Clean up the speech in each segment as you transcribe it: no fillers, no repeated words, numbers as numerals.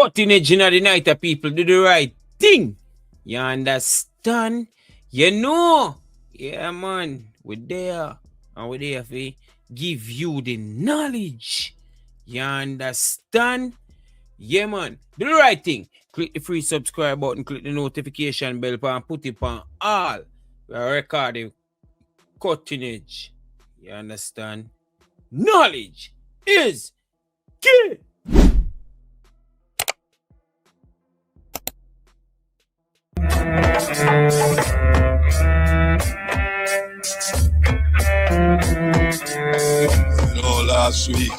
cutting edge in the night of people do the right thing. You understand? You know? Yeah, man. We're there. And we're there for give you the knowledge. You understand? Yeah, man. Do the right thing. Click the free subscribe button, click the notification bell, and put it on all. We're recording cutting edge. You understand? Knowledge is key. Last week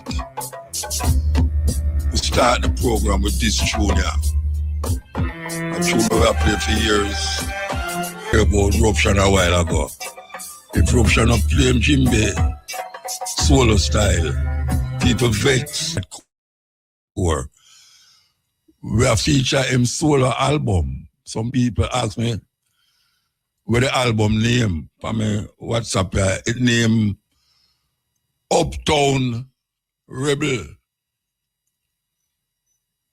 we started the program with this tune now. A tune we have played for years. Heard about Ruption a while ago. If Ruption not play Jimbe solo style, people vex. Or we have featured him solo album. Some people ask me what the album name. For me, WhatsApp it name Uptown Rebel.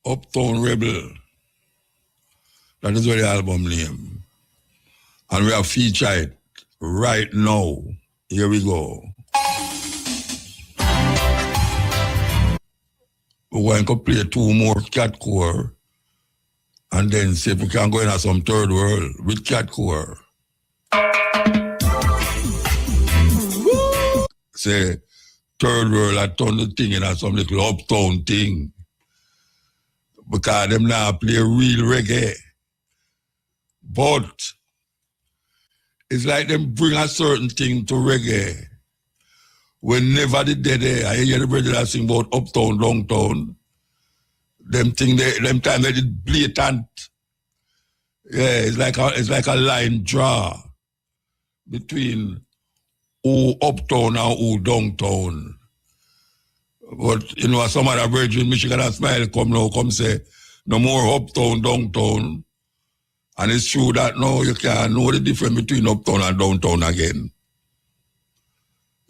Uptown Rebel. That is what the album name. And we have featured it right now. Here we go. We're going to play 2 more Catcore and then see if we can go into some third world with Catcore. Say, third world, I turn the thing into some little uptown thing. Because them now play real reggae. But it's like them bring a certain thing to reggae. Whenever they did it, I hear the brother that sing about uptown, downtown. Them time they did blatant. Yeah, it's like a line draw between who uptown and who downtown. But, you know, some other virgin Michigan and Smile come say, no more uptown, downtown. And it's true that now you can't know the difference between uptown and downtown again.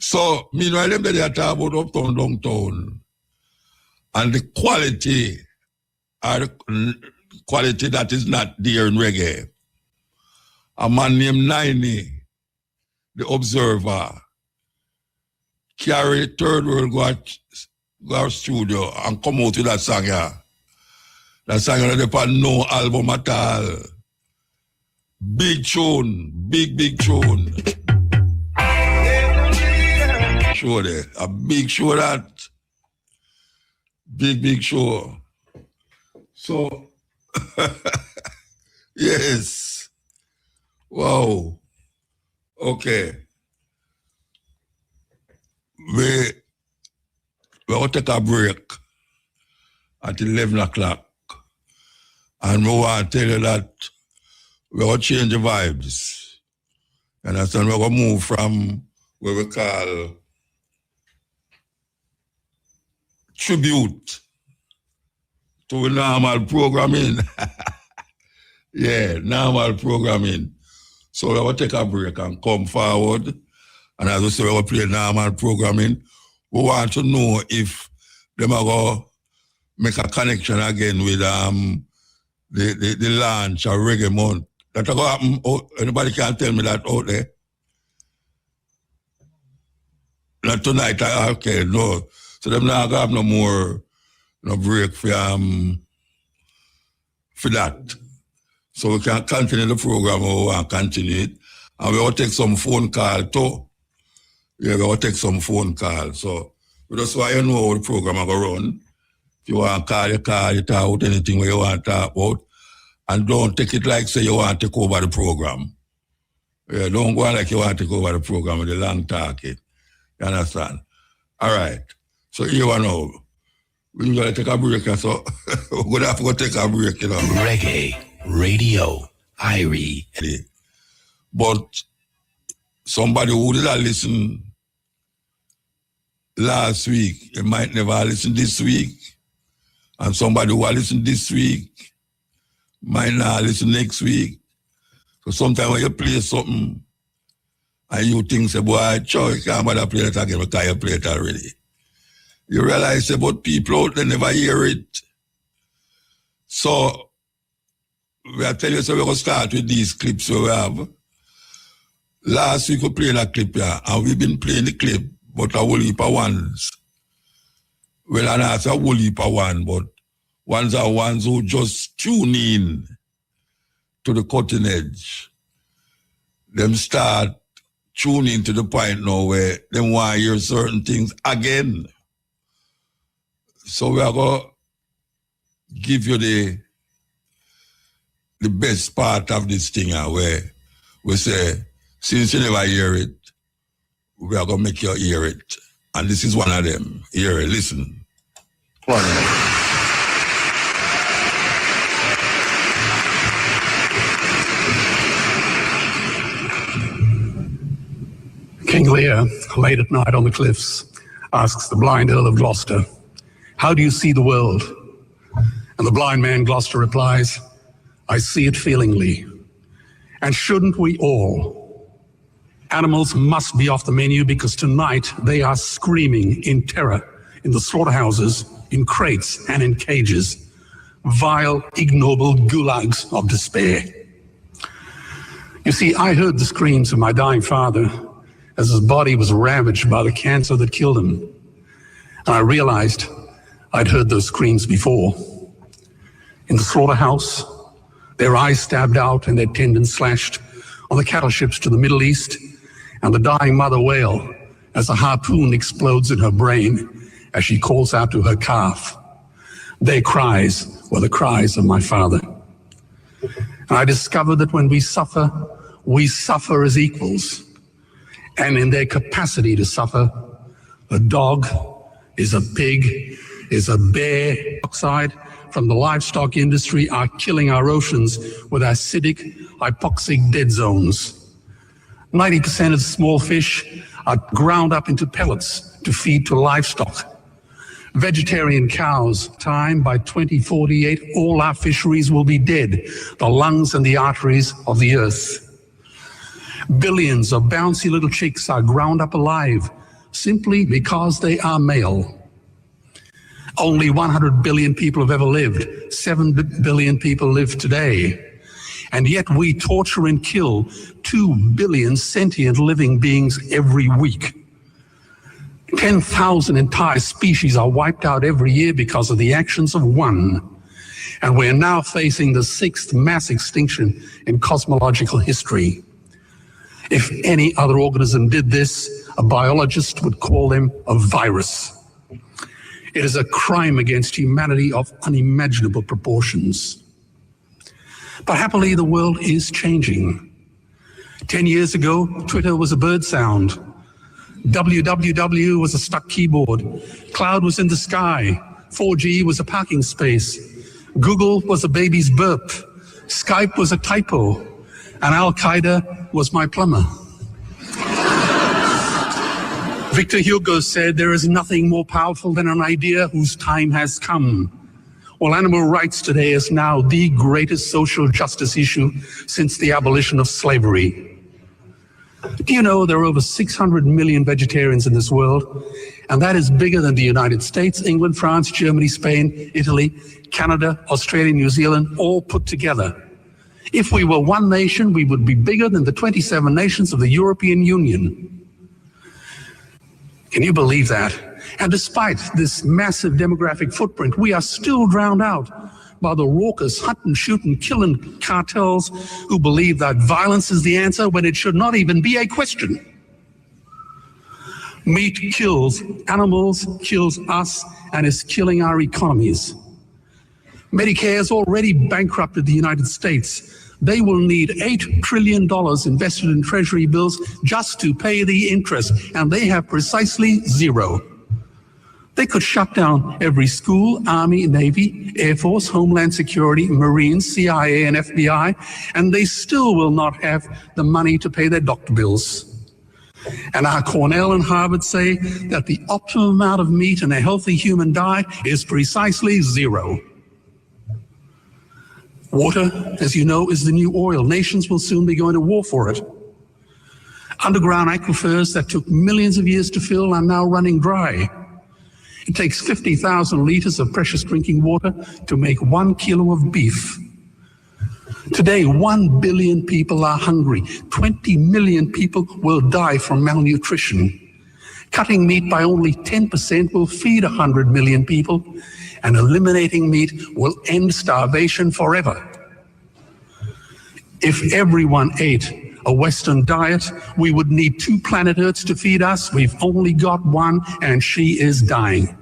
So, meanwhile, them they talk about uptown, downtown. And the quality, or the quality that is not there in reggae. A man named Niney, the Observer, carry Third World go our studio and come out with that song here. That song here, they put no album at all. Big tune, big tune. Show there, a big show that. Big show. So, yes. Wow. Okay. We will take a break at 11 o'clock. And we want to tell you that we will change the vibes. And that's when we will move from what we call tribute to normal programming. Yeah, normal programming. So we will take a break and come forward. And as we say, we will play normal programming. We want to know if them are going to make a connection again with the launch of Reggae Month. That's going to happen. Oh, anybody can tell me that out there? Not tonight. Okay, no. So them not going to have no more break for that. So we can continue the program, we want to continue it. And we will take some phone call too. Yeah, we will take some phone call. So we just want you to know how the program is going to run. If you want to call, you talk about anything where you want to talk about. And don't take it like say you want to take over the program. Yeah, don't go like you want to take over the program with the long talking. You understand? All right. So here we know. We're going to take a break, so we're going to have to take a break, you know. Reggae Radio, Irie. But somebody who did not listen last week, they might never listen this week. And somebody who listened this week might not listen next week. So sometimes when you play something and you think, say, boy, sure, you can't bother play it again because you play it already. You realize about people out there never hear it. So, I tell you, so we're going to start with these clips we have. Last week we played a clip here, and we've been playing the clip, but a whole heap of ones. Well, and that's a whole heap of one, but ones are ones who just tune in to the cutting edge. Them start tuning to the point now where they want to hear certain things again. So we are going to give you the best part of this thing where we say, since you never hear it, we are going to make you hear it. And this is one of them. Hear it, listen. King Lear, late at night on the cliffs, asks the blind Earl of Gloucester, "How do you see the world?" And the blind man Gloucester replies, "I see it feelingly. And shouldn't we all? Animals must be off the menu because tonight they are screaming in terror in the slaughterhouses, in crates and in cages, vile, ignoble gulags of despair." You see, I heard the screams of my dying father as his body was ravaged by the cancer that killed him. And I realized I'd heard those screams before. In the slaughterhouse, their eyes stabbed out and their tendons slashed, on the cattle ships to the Middle East, and the dying mother wail as a harpoon explodes in her brain as she calls out to her calf. Their cries were the cries of my father. And I discovered that when we suffer as equals. And in their capacity to suffer, a dog is a pig, is a bear. Oxide from the livestock industry are killing our oceans with acidic, hypoxic dead zones. 90% of small fish are ground up into pellets to feed to livestock. Vegetarian cows, time by 2048, all our fisheries will be dead, the lungs and the arteries of the earth. Billions of bouncy little chicks are ground up alive simply because they are male. Only 100 billion people have ever lived. 7 billion people live today. And yet we torture and kill 2 billion sentient living beings every week. 10,000 entire species are wiped out every year because of the actions of one. And we're now facing the 6th mass extinction in cosmological history. If any other organism did this, a biologist would call them a virus. It is a crime against humanity of unimaginable proportions. But happily, the world is changing. 10 years ago, Twitter was a bird sound. www was a stuck keyboard. Cloud was in the sky. 4G was a parking space. Google was a baby's burp. Skype was a typo. And Al-Qaeda was my plumber. Victor Hugo said, "There is nothing more powerful than an idea whose time has come." Well, animal rights today is now the greatest social justice issue since the abolition of slavery. Do you know there are over 600 million vegetarians in this world? And that is bigger than the United States, England, France, Germany, Spain, Italy, Canada, Australia, New Zealand, all put together. If we were one nation, we would be bigger than the 27 nations of the European Union. Can you believe that? And despite this massive demographic footprint, we are still drowned out by the raucous hunting, shooting, killing cartels who believe that violence is the answer when it should not even be a question. Meat kills animals, kills us, and is killing our economies. Medicare has already bankrupted the United States. They will need $8 trillion invested in treasury bills just to pay the interest, and they have precisely zero. They could shut down every school, Army, Navy, Air Force, Homeland Security, Marines, CIA, and FBI, and they still will not have the money to pay their doctor bills. And our Cornell and Harvard say that the optimum amount of meat in a healthy human diet is precisely zero. Water, as you know, is the new oil. Nations will soon be going to war for it. Underground aquifers that took millions of years to fill are now running dry. It takes 50,000 liters of precious drinking water to make 1 kilo of beef. Today, 1 billion people are hungry. 20 million people will die from malnutrition. Cutting meat by only 10% will feed 100 million people, and eliminating meat will end starvation forever. If everyone ate a Western diet, we would need 2 planet Earths to feed us. We've only got one, and she is dying.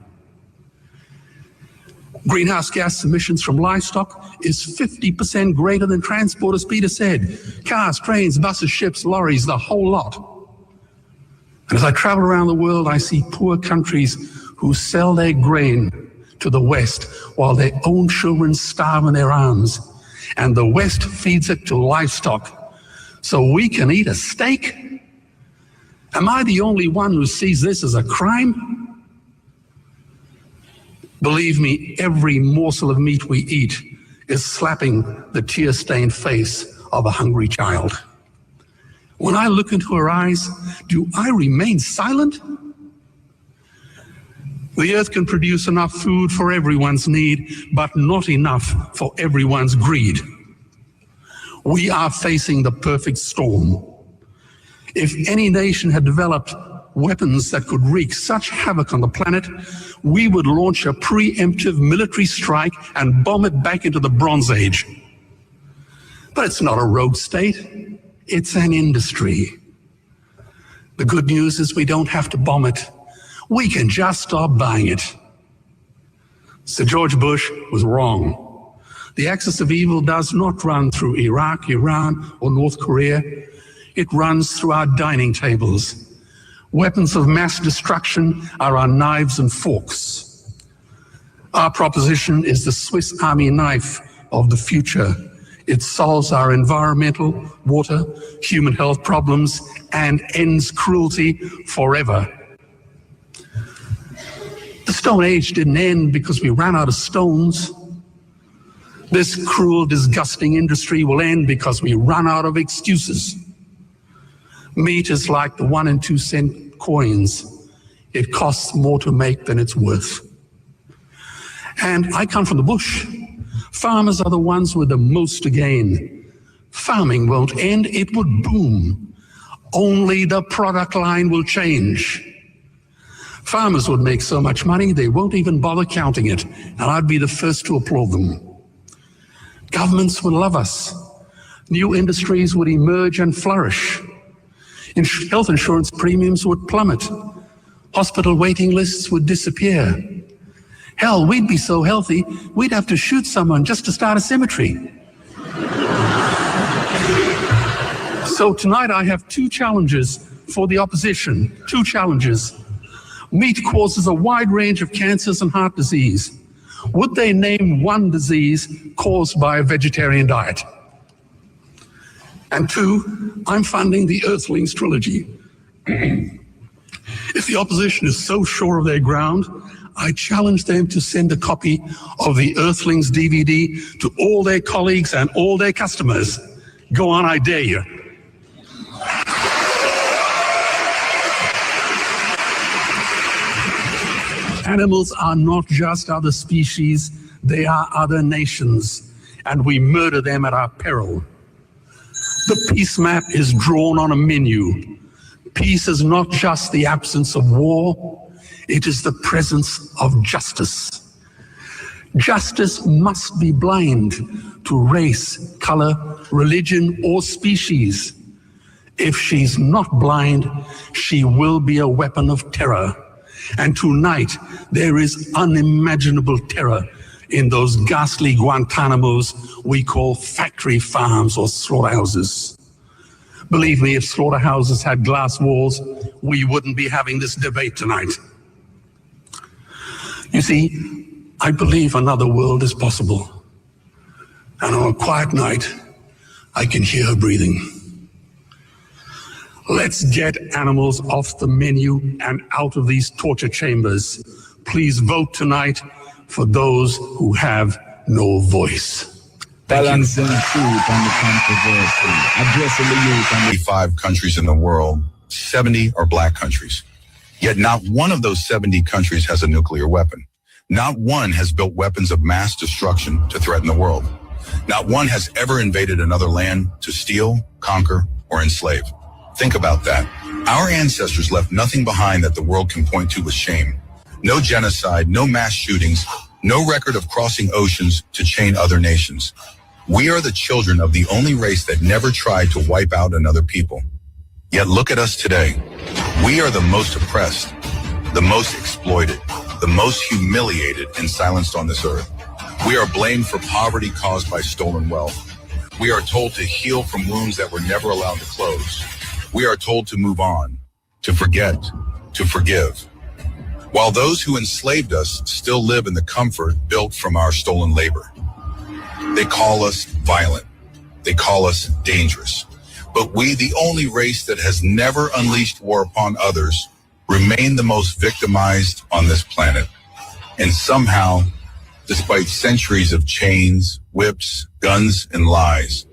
Greenhouse gas emissions from livestock is 50% greater than transport, as Peter said. Cars, trains, buses, ships, lorries, the whole lot. And as I travel around the world, I see poor countries who sell their grain to the West while their own children starve in their arms. And the West feeds it to livestock so we can eat a steak? Am I the only one who sees this as a crime? Believe me, every morsel of meat we eat is slapping the tear-stained face of a hungry child. When I look into her eyes, do I remain silent? The earth can produce enough food for everyone's need, but not enough for everyone's greed. We are facing the perfect storm. If any nation had developed weapons that could wreak such havoc on the planet, we would launch a preemptive military strike and bomb it back into the Bronze Age. But it's not a rogue state, it's an industry. The good news is we don't have to bomb it. We can just stop buying it. Sir George Bush was wrong. The axis of evil does not run through Iraq, Iran, or North Korea. It runs through our dining tables. Weapons of mass destruction are our knives and forks. Our proposition is the Swiss Army knife of the future. It solves our environmental, water, human health problems and ends cruelty forever. The Stone Age didn't end because we ran out of stones. This cruel, disgusting industry will end because we run out of excuses. Meat is like the 1 and 2 cent coins. It costs more to make than it's worth. And I come from the bush. Farmers are the ones with the most to gain. Farming won't end, it would boom. Only the product line will change. Farmers would make so much money, they won't even bother counting it, and I'd be the first to applaud them. Governments would love us. New industries would emerge and flourish. Health insurance premiums would plummet. Hospital waiting lists would disappear. Hell, we'd be so healthy, we'd have to shoot someone just to start a cemetery. So tonight I have 2 challenges for the opposition. 2 challenges. Meat causes a wide range of cancers and heart disease. Would they name one disease caused by a vegetarian diet? And 2, I'm funding the Earthlings trilogy. If the opposition is so sure of their ground, I challenge them to send a copy of the Earthlings DVD to all their colleagues and all their customers. Go on, I dare you. Animals are not just other species, they are other nations, and we murder them at our peril. The peace map is drawn on a menu. Peace is not just the absence of war, it is the presence of justice. Justice must be blind to race, color, religion, or species. If she's not blind, she will be a weapon of terror. And tonight, there is unimaginable terror in those ghastly Guantanamos we call factory farms or slaughterhouses. Believe me, if slaughterhouses had glass walls, we wouldn't be having this debate tonight. You see, I believe another world is possible. And on a quiet night, I can hear her breathing. Let's get animals off the menu and out of these torture chambers. Please vote tonight for those who have no voice. Balancing truth and the controversy, addressing the youth. 85 countries in the world, 70 are black countries. Yet not one of those 70 countries has a nuclear weapon. Not one has built weapons of mass destruction to threaten the world. Not one has ever invaded another land to steal, conquer, or enslave. Think about that. Our ancestors left nothing behind that the world can point to with shame. No genocide, no mass shootings, no record of crossing oceans to chain other nations. We are the children of the only race that never tried to wipe out another people. Yet look at us today. We are the most oppressed, the most exploited, the most humiliated and silenced on this earth. We are blamed for poverty caused by stolen wealth. We are told to heal from wounds that were never allowed to close. We are told to move on, to forget, to forgive. While those who enslaved us still live in the comfort built from our stolen labor. They call us violent. They call us dangerous. But we, the only race that has never unleashed war upon others, remain the most victimized on this planet. And somehow, despite centuries of chains, whips, guns, and lies,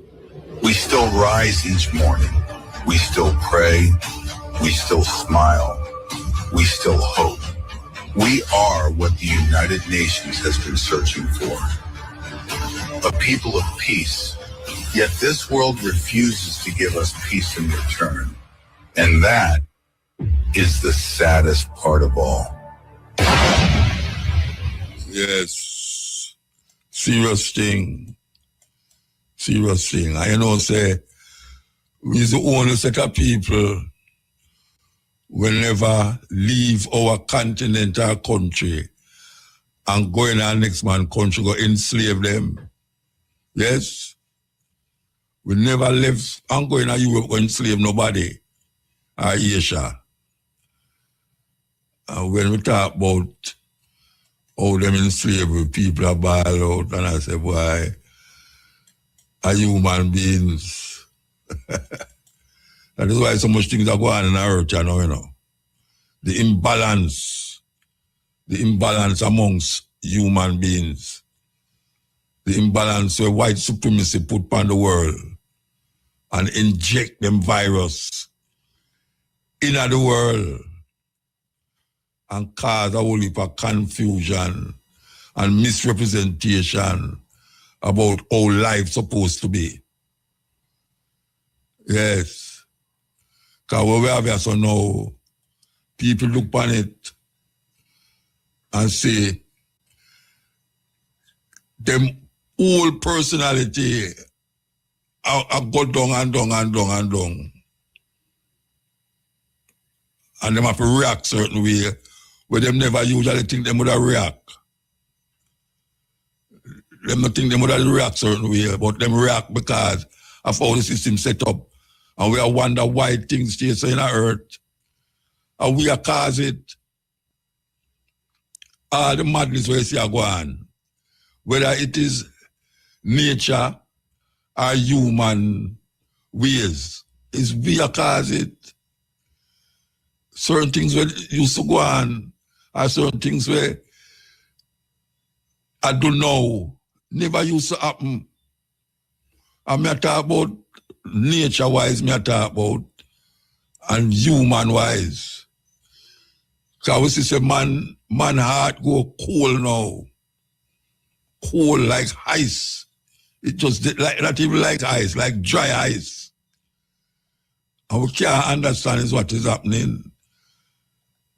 we still rise each morning. We still pray. We still smile. We still hope. We are what the United Nations has been searching for. A people of peace. Yet this world refuses to give us peace in return. And that is the saddest part of all. Yes. Serious thing. Serious thing. I say, we're the only set of people will never leave our continent or country and go in our next man country, go enslave them. Yes? We never left and go in Europe, go enslave nobody or Asia. And when we talk about how them enslave people are ball out, and I say, boy, are human beings. That is why so much things are going on in our earth, you know. The imbalance amongst human beings. The imbalance where white supremacy put upon the world and inject them virus in the world and cause a whole heap of confusion and misrepresentation about how life's supposed to be. Yes. Because what we have here so now, people look upon it and say, them whole personality are go down and down and down and down. And them have to react certain way where them never usually think them would have react. Them not think them would have react certain way, but them react because of how the system set up. And we are wonder why things stay so in the earth. And we are cause it. All the madness where you see are going. Whether it is nature or human ways, is we are cause it. Certain things where used to go on, or certain things where I don't know, never used to happen. And I talk about nature-wise, I talk about, and human-wise. Because we see man heart go cold now. Cold like ice. It just like not even like ice, like dry ice. And we can't understand is what is happening.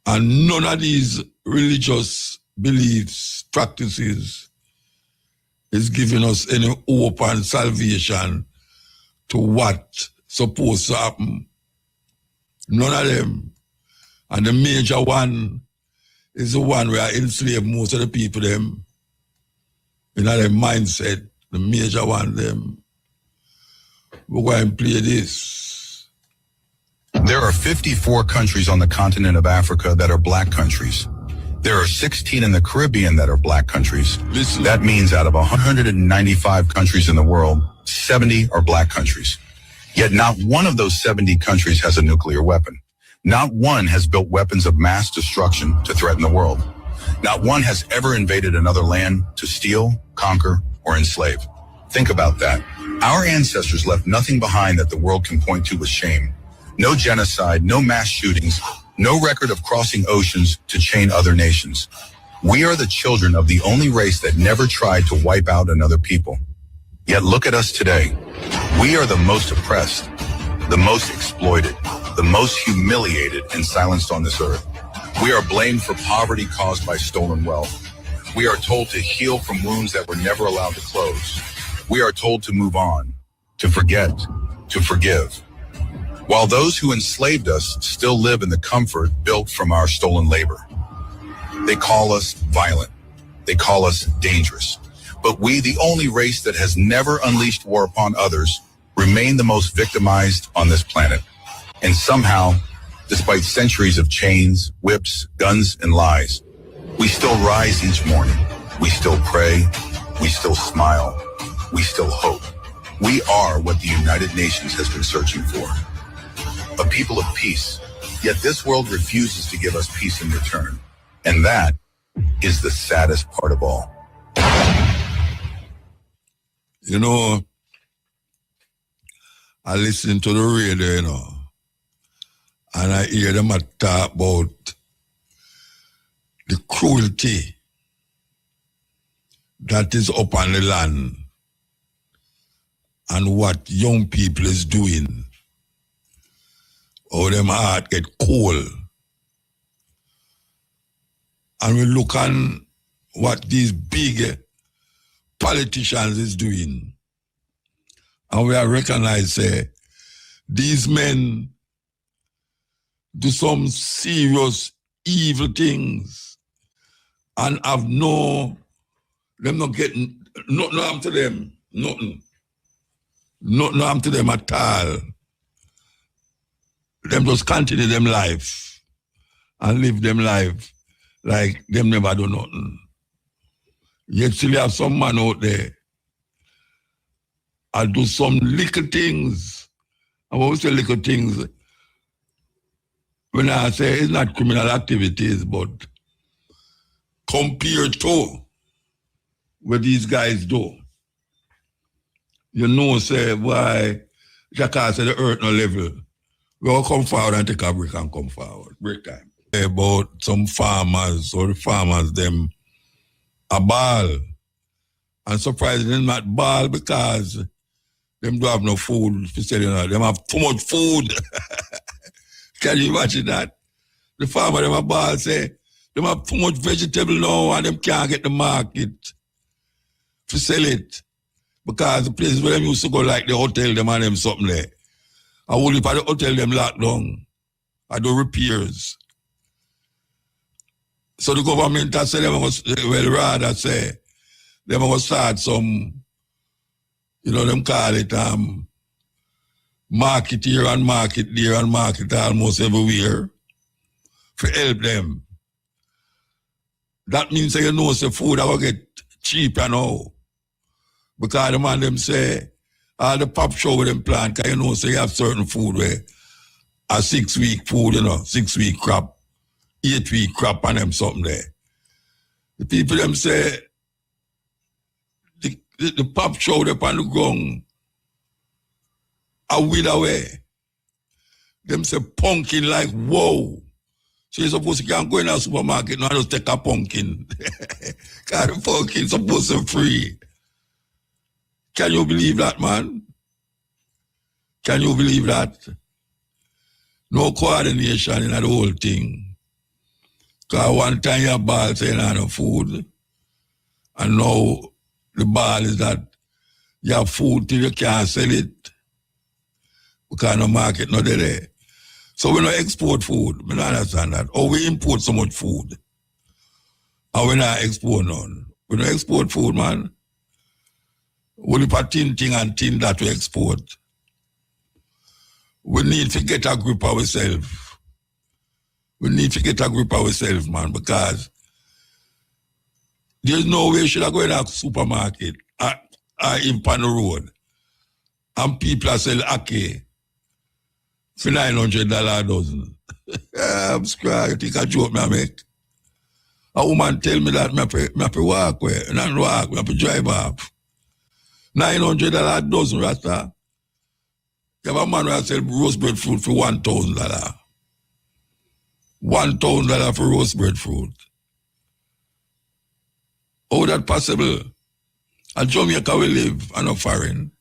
And none of these religious beliefs, practices, is giving us any hope and salvation to what supposed to happen. None of them. And the major one is the one where I enslave most of the people them. In their mindset, the major one them. We're going to play this. There are 54 countries on the continent of Africa that are black countries. There are 16 in the Caribbean that are black countries. Listen. That means out of 195 countries in the world, 70 are black countries. Yet not one of those 70 countries has a nuclear weapon. Not one has built weapons of mass destruction to threaten the world. Not one has ever invaded another land to steal, conquer, or enslave. Think about that. Our ancestors left nothing behind that the world can point to with shame. No genocide, no mass shootings, no record of crossing oceans to chain other nations. We are the children of the only race that never tried to wipe out another people. Yet look at us today. We are the most oppressed, the most exploited, the most humiliated and silenced on this earth. We are blamed for poverty caused by stolen wealth. We are told to heal from wounds that were never allowed to close. We are told to move on, to forget, to forgive. While those who enslaved us still live in the comfort built from our stolen labor. They call us violent. They call us dangerous. But we, the only race that has never unleashed war upon others, remain the most victimized on this planet. And somehow, despite centuries of chains, whips, guns, and lies, we still rise each morning. We still pray. We still smile. We still hope. We are what the United Nations has been searching for. A people of peace. Yet this world refuses to give us peace in return. And that is the saddest part of all. You know, I listen to the radio, you know, and I hear them talk about the cruelty that is up on the land and what young people is doing. How them heart get cold. And we look on what these big politicians is doing. And we are recognize these men do some serious evil things and have them not getting, nothing happen to them, nothing. Nothing happen to them at all. Them just continue them life and live them life like them never do nothing. Yet still have some man out there and do some little things. And when we say little things, when I say it's not criminal activities, but compared to what these guys do, you know, say, why, Jacques said the earth no level. We all come forward and take a break and come forward. Break time. About some farmers, or the farmers, them, a ball. And surprisingly, not ball because them don't have no food for selling. Them have too much food. Can you imagine that? The farmer, them a ball say, them have too much vegetable now and them can't get the market to sell it. Because the places where them used to go like the hotel, them and them something there. I only for the hotel them locked down. I do repairs. So the government has said rather say them going to start some, you know, them call it market here and market there and market almost everywhere to help them. That means you know the food I will get cheaper now. Because the man them say all the pop show with them plant, because you know say you have certain food where a 6-week food, you know, 6-week crop, 8-week crop and them something there. The people them say the pop show up on the ground are wither away. Them say pumpkin like whoa. So you're supposed to can't go in a supermarket and just take a pumpkin. Because the pumpkin supposed to be free. Can you believe that, man? Can you believe that? No coordination in the whole thing. Because one time your ball saying I no food. And now the ball is that you have food till you can't sell it. Because no market not there. So we don't export food. We don't understand that. Or we import so much food. And we not export none. We don't export food, man. We put tin and tin that we export. We need to get a grip of ourselves. We need to get a grip of ourselves, man, because there's no way should I go in a supermarket or in on the road and people are selling ackee for $900 a dozen. I'm scared. You think I joke me I make? A woman tell me that I have to walk where, and I don't walk, I have to drive off. $900 a dozen, Rasta. You have a man who sell roast bread fruit for $1,000. $1,000 for roast breadfruit. How that possible? At Jamaica we live, and not foreign.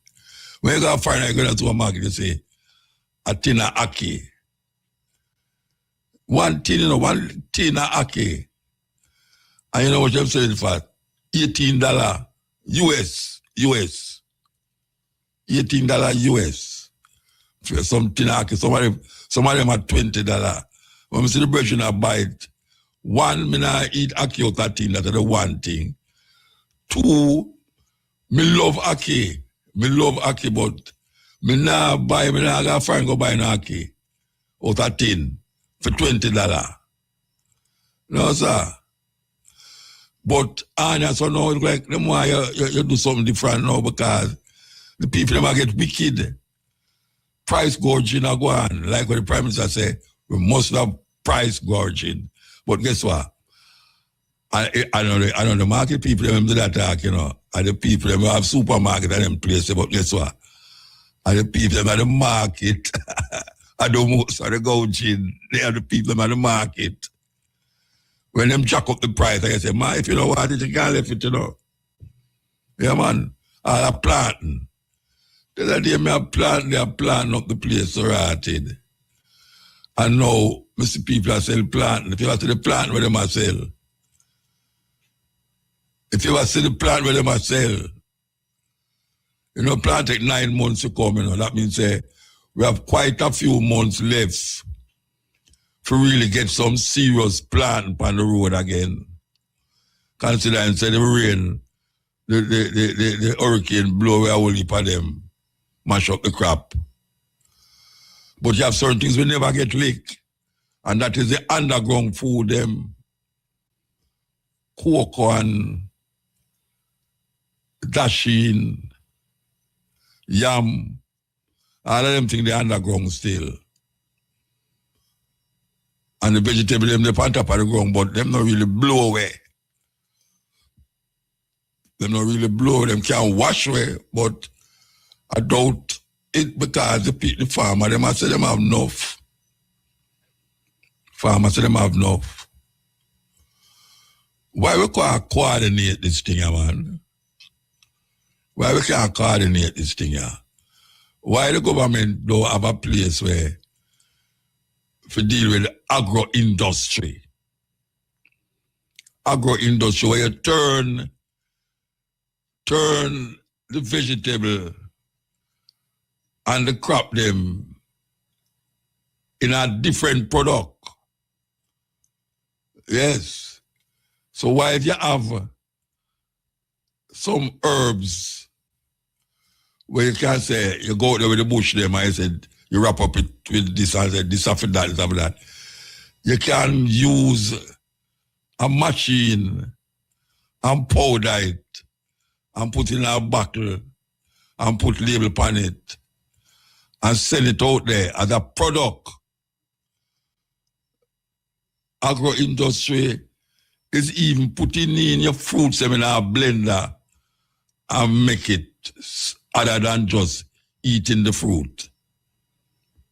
When you go foreign, you go to a market, you say, a tin of ackee. One tin of ackee. And you know what I'm saying for? $18 US. $18 US. For some tin of ackee. Some of them are $20. When we see the brethren I buy it, one, me not eat ackee out of tin, that's the one thing. Two, me love ackee. But me not go find go buy no ackee out of tin for $20. No, sir. But Anya, so now it's like them why you do something different now because the people them get wicked. Price gouging are going. Like what the Prime Minister say, we must have price gouging. But guess what? I know the market people them do that talk, you know. And the people them have supermarket and them places, but guess what? And the people them at the market, I don't most of the gouging, they are the people them at the market. When them jack up the price, I say, man, if you don't want it, you can't left it, you know. Yeah, man. All a planting. The other day, they are planting up the place sorted. And now, Mr. People are selling planting. If you want to see the plant where they are sell. If you want to see the plant where they are sell. You know, plant take 9 months to come, you know. That means we have quite a few months left to really get some serious plant on the road again. Considering say the rain, the hurricane blow away a whole heap of them, mash up the crop. But you have certain things we never get licked. And that is the underground food, them cocoa and dasheen, yam, all of them things they underground still. And the vegetable them they on top of the ground, but them not really blow away. Them not really blow away, them can't wash away, but I doubt it because the farmer, them I say them have enough. Farmer say them have enough. Why we can't coordinate this thing, man? Why we can't coordinate this thing, yeah? Why the government don't have a place where to deal with agro-industry? Agro-industry where you turn the vegetable and the crop them in a different product. Yes. So why if you have some herbs where you can say, you go out there with the bush them and you said, you wrap up it with this and say, this after that, this after that. You can use a machine and powder it and put it in a bottle and put label on it and send it out there as a product. Agro-industry is even putting in your fruits in a blender and make it other than just eating the fruit.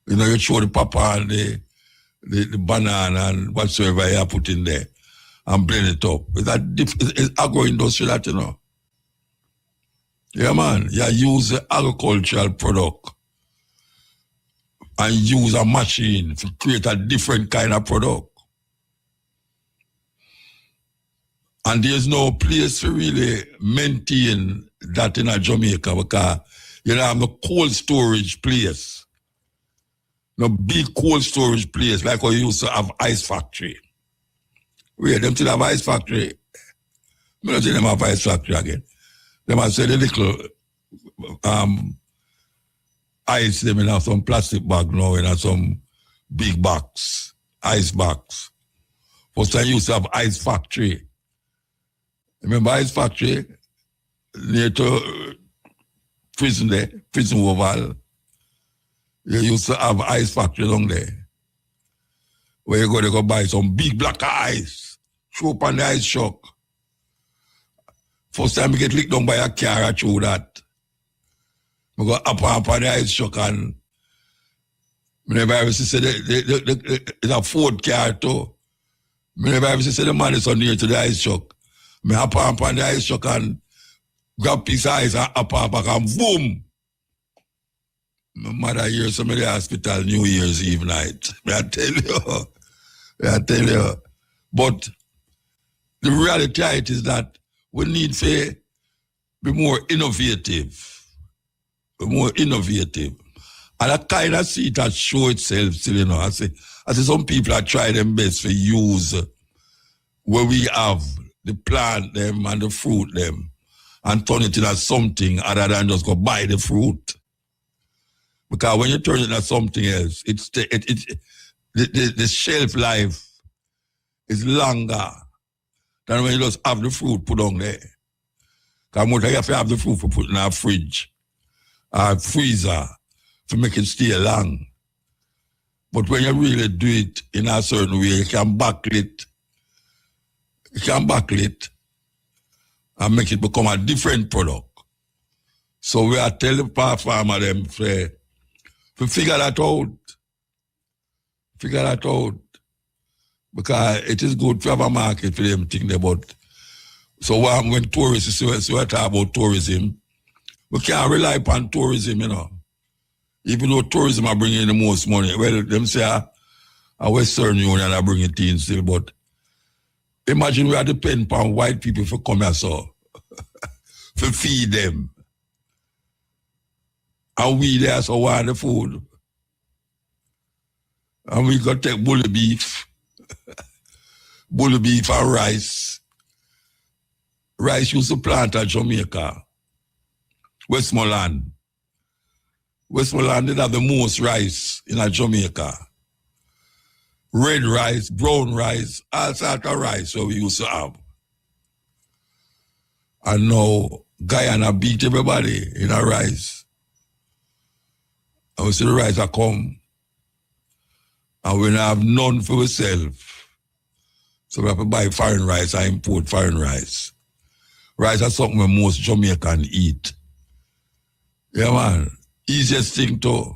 You know, you throw the papa and the banana and whatsoever you put in there and blend it up. It's agro-industry that, you know. Yeah, man. You use the agricultural product and use a machine to create a different kind of product. And there's no place to really maintain that in a Jamaica because you don't have no cold storage place. No big cold storage place like we used to have ice factory. Where them still have ice factory. I don't think them have ice factory again. They must say the little ice them in some plastic bag now in some big box, ice box. First time used to have ice factory. Remember ice factory near to prison there, prison oval. You used to have ice factory along there. Where you go buy some big black ice, throw up on the ice truck. First time we get licked down by a car through that. We go up on the ice truck and I never ever see it's a Ford car too. I never ever see the man is on near to the ice truck. I hop on the ice truck and grab piece of ice and hop back and boom. My mother here some in the hospital New Year's Eve night. I tell you. But the reality is that we need to be more innovative. And that kind of see that show itself still, you know. I say some people are trying their best to use where we have the plant them and the fruit them and turn it into something other than just go buy the fruit. Because when you turn it into something else, the shelf life is longer than when you just have the fruit put on there. Because you have to have the fruit for put in a fridge or freezer to make it stay long. But when you really do it in a certain way, you can backle it. You can backle it and make it become a different product. So we are telling the farmer them to figure that out. Figure that out. Because it is good to have a market for them things about. So when tourists, so we talk about tourism, we can't rely upon tourism, you know. Even though tourism are bringing the most money. Well, them say a Western Union are bringing things still, but imagine we are depending upon white people for come here, so to feed them. And we there so want the food. And we got to take bully beef and rice. Rice used to plant at Jamaica. Westmoreland did have the most rice in Jamaica. Red rice, brown rice, all sorts of rice that we used to have. And now Guyana beat everybody in a rice. And we see the rice come. And we don't have none for ourselves. So we have to buy foreign rice and import foreign rice. Rice is something that most Jamaican eat. Yeah, man. Easiest thing to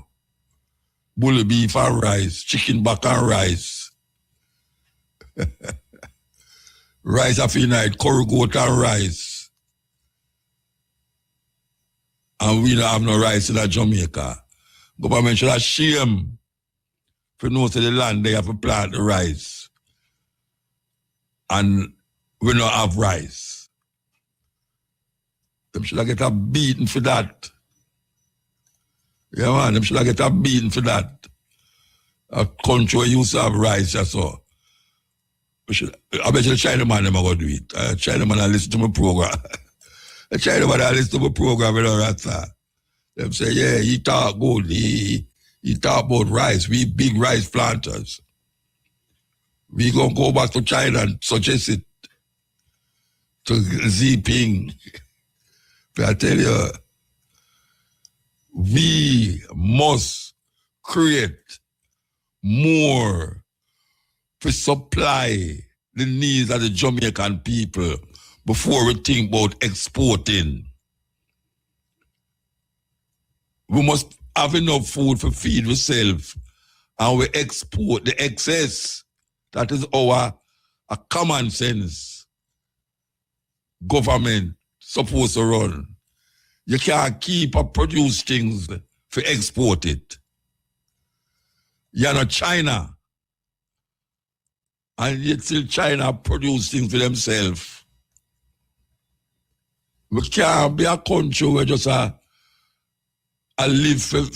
bully beef and rice, chicken back and rice. Rice after night, curry goat and rice. And we don't have no rice in Jamaica. Government should have shame for know to the land they have to plant the rice. And we don't have rice. Them should have get a beating for that. Yeah, man, them should have get a beating for that. A country where used to have rice, that's all. I bet you the Chinaman them are going to do it. Chinaman I listen to my program. The Chinaman I listen to my program with all that. Them say, yeah, he talk good. He talk about rice. We big rice planters. We gonna go back to China and suggest it to Xi Jinping. But I tell you, we must create more to supply the needs of the Jamaican people before we think about exporting. We must have enough food to feed ourselves and we export the excess. That is our a common sense government supposed to run. You can't keep or produce things for export it. You're not China. And yet still China produce things for themselves. We can't be a country where just a live for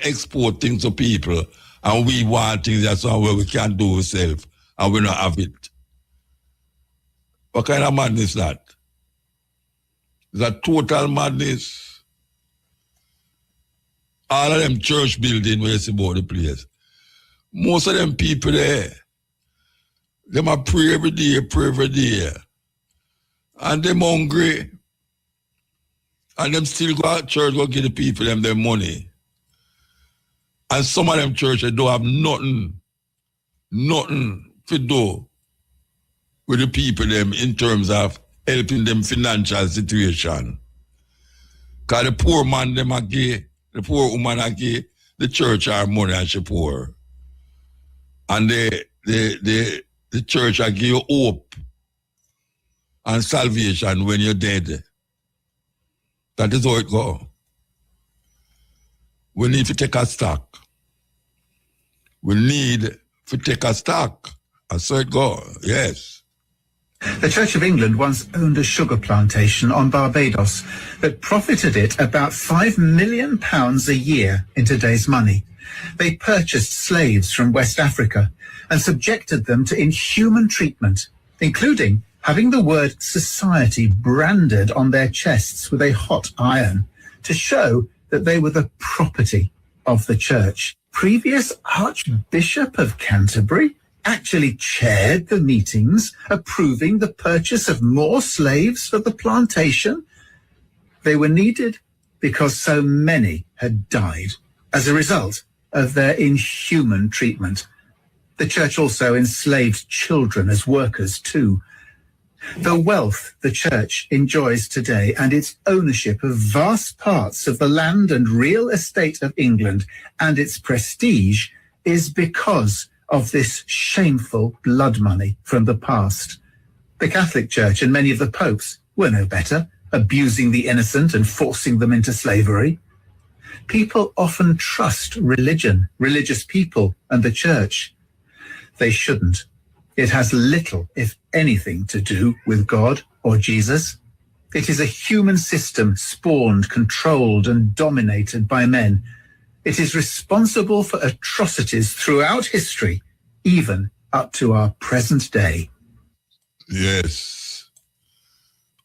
export things to people and we want things that's where we can't do ourselves and we don't have it. What kind of madness is that? It's a total madness. All of them church buildings where you see about the place. Most of them people there, them are pray every day. And them hungry. And them still go out church, go give the people them their money. And some of them churches don't have nothing to do with the people them in terms of helping them financial situation. Because the poor man them are gay, the poor woman are gay, the church her money and she poor. And the church I give you hope and salvation when you're dead. That is how it goes. We need to take a stock. We need to take a stock. And so it goes, yes. The Church of England once owned a sugar plantation on Barbados that profited it about £5 million a year in today's money. They purchased slaves from West Africa and subjected them to inhuman treatment, including having the word society branded on their chests with a hot iron to show that they were the property of the church. Previous Archbishop of Canterbury actually chaired the meetings approving the purchase of more slaves for the plantation. They were needed because so many had died as a result of their inhuman treatment. The church also enslaved children as workers too. The wealth the church enjoys today and its ownership of vast parts of the land and real estate of England and its prestige is because of this shameful blood money from the past. The Catholic Church and many of the popes were no better, abusing the innocent and forcing them into slavery. People often trust religion, religious people, and the church. They shouldn't. It has little, if anything, to do with God or Jesus. It is a human system spawned, controlled, and dominated by men. It is responsible for atrocities throughout history, even up to our present day. Yes.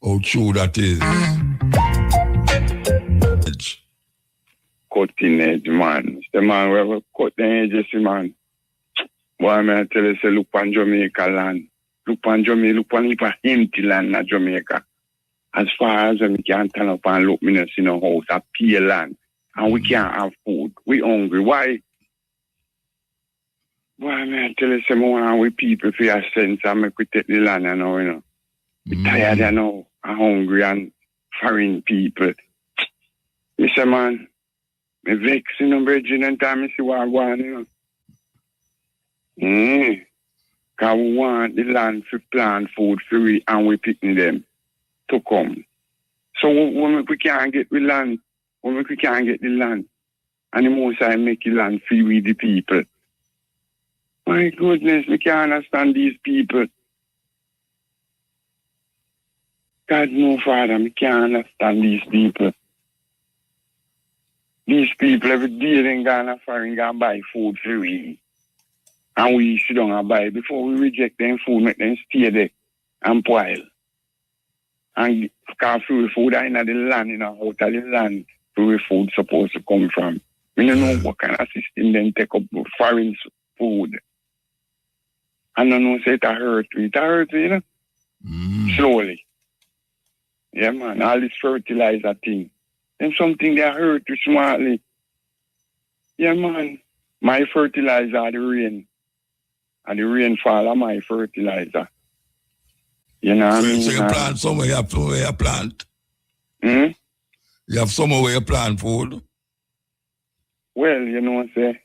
How true that is. Cutting edge, man. The man who cut the edges, man. Boy, I tell you, say, look on Jamaica land. Look on Jamaica, look on empty land in Jamaica. As far as we can turn up and look in a house, a pay land. And we can't have food. We hungry. Why? Boy, I tell you, say, we people for your sense and make we take the land, you know. We tired, you know, and hungry and foreign people. I say, man, I vex, you know, Virgin, and time I see what I want, you know. Because we want the land to plant food for we and we picking them to come. So when we can't get the land, and the most I make the land free with the people. My goodness, we can't understand these people. God no, Father, we can't understand these people. These people every day they go foreign and buy food for we. And we sit down and buy before we reject them food, make them stay there and boil. And because food are in the land, out of the land where food supposed to come from. We don't know what kind of system then take up foreign food. I don't know, say it hurt me. It hurt me, you know? Slowly. Yeah, man, all this fertilizer thing. And something that hurt you smartly. Yeah, man, my fertilizer are the rain. And the rainfall are my fertilizer. You know what I mean? So you plant somewhere, you have somewhere you plant? You have somewhere where you plant food? Well, you know what I say?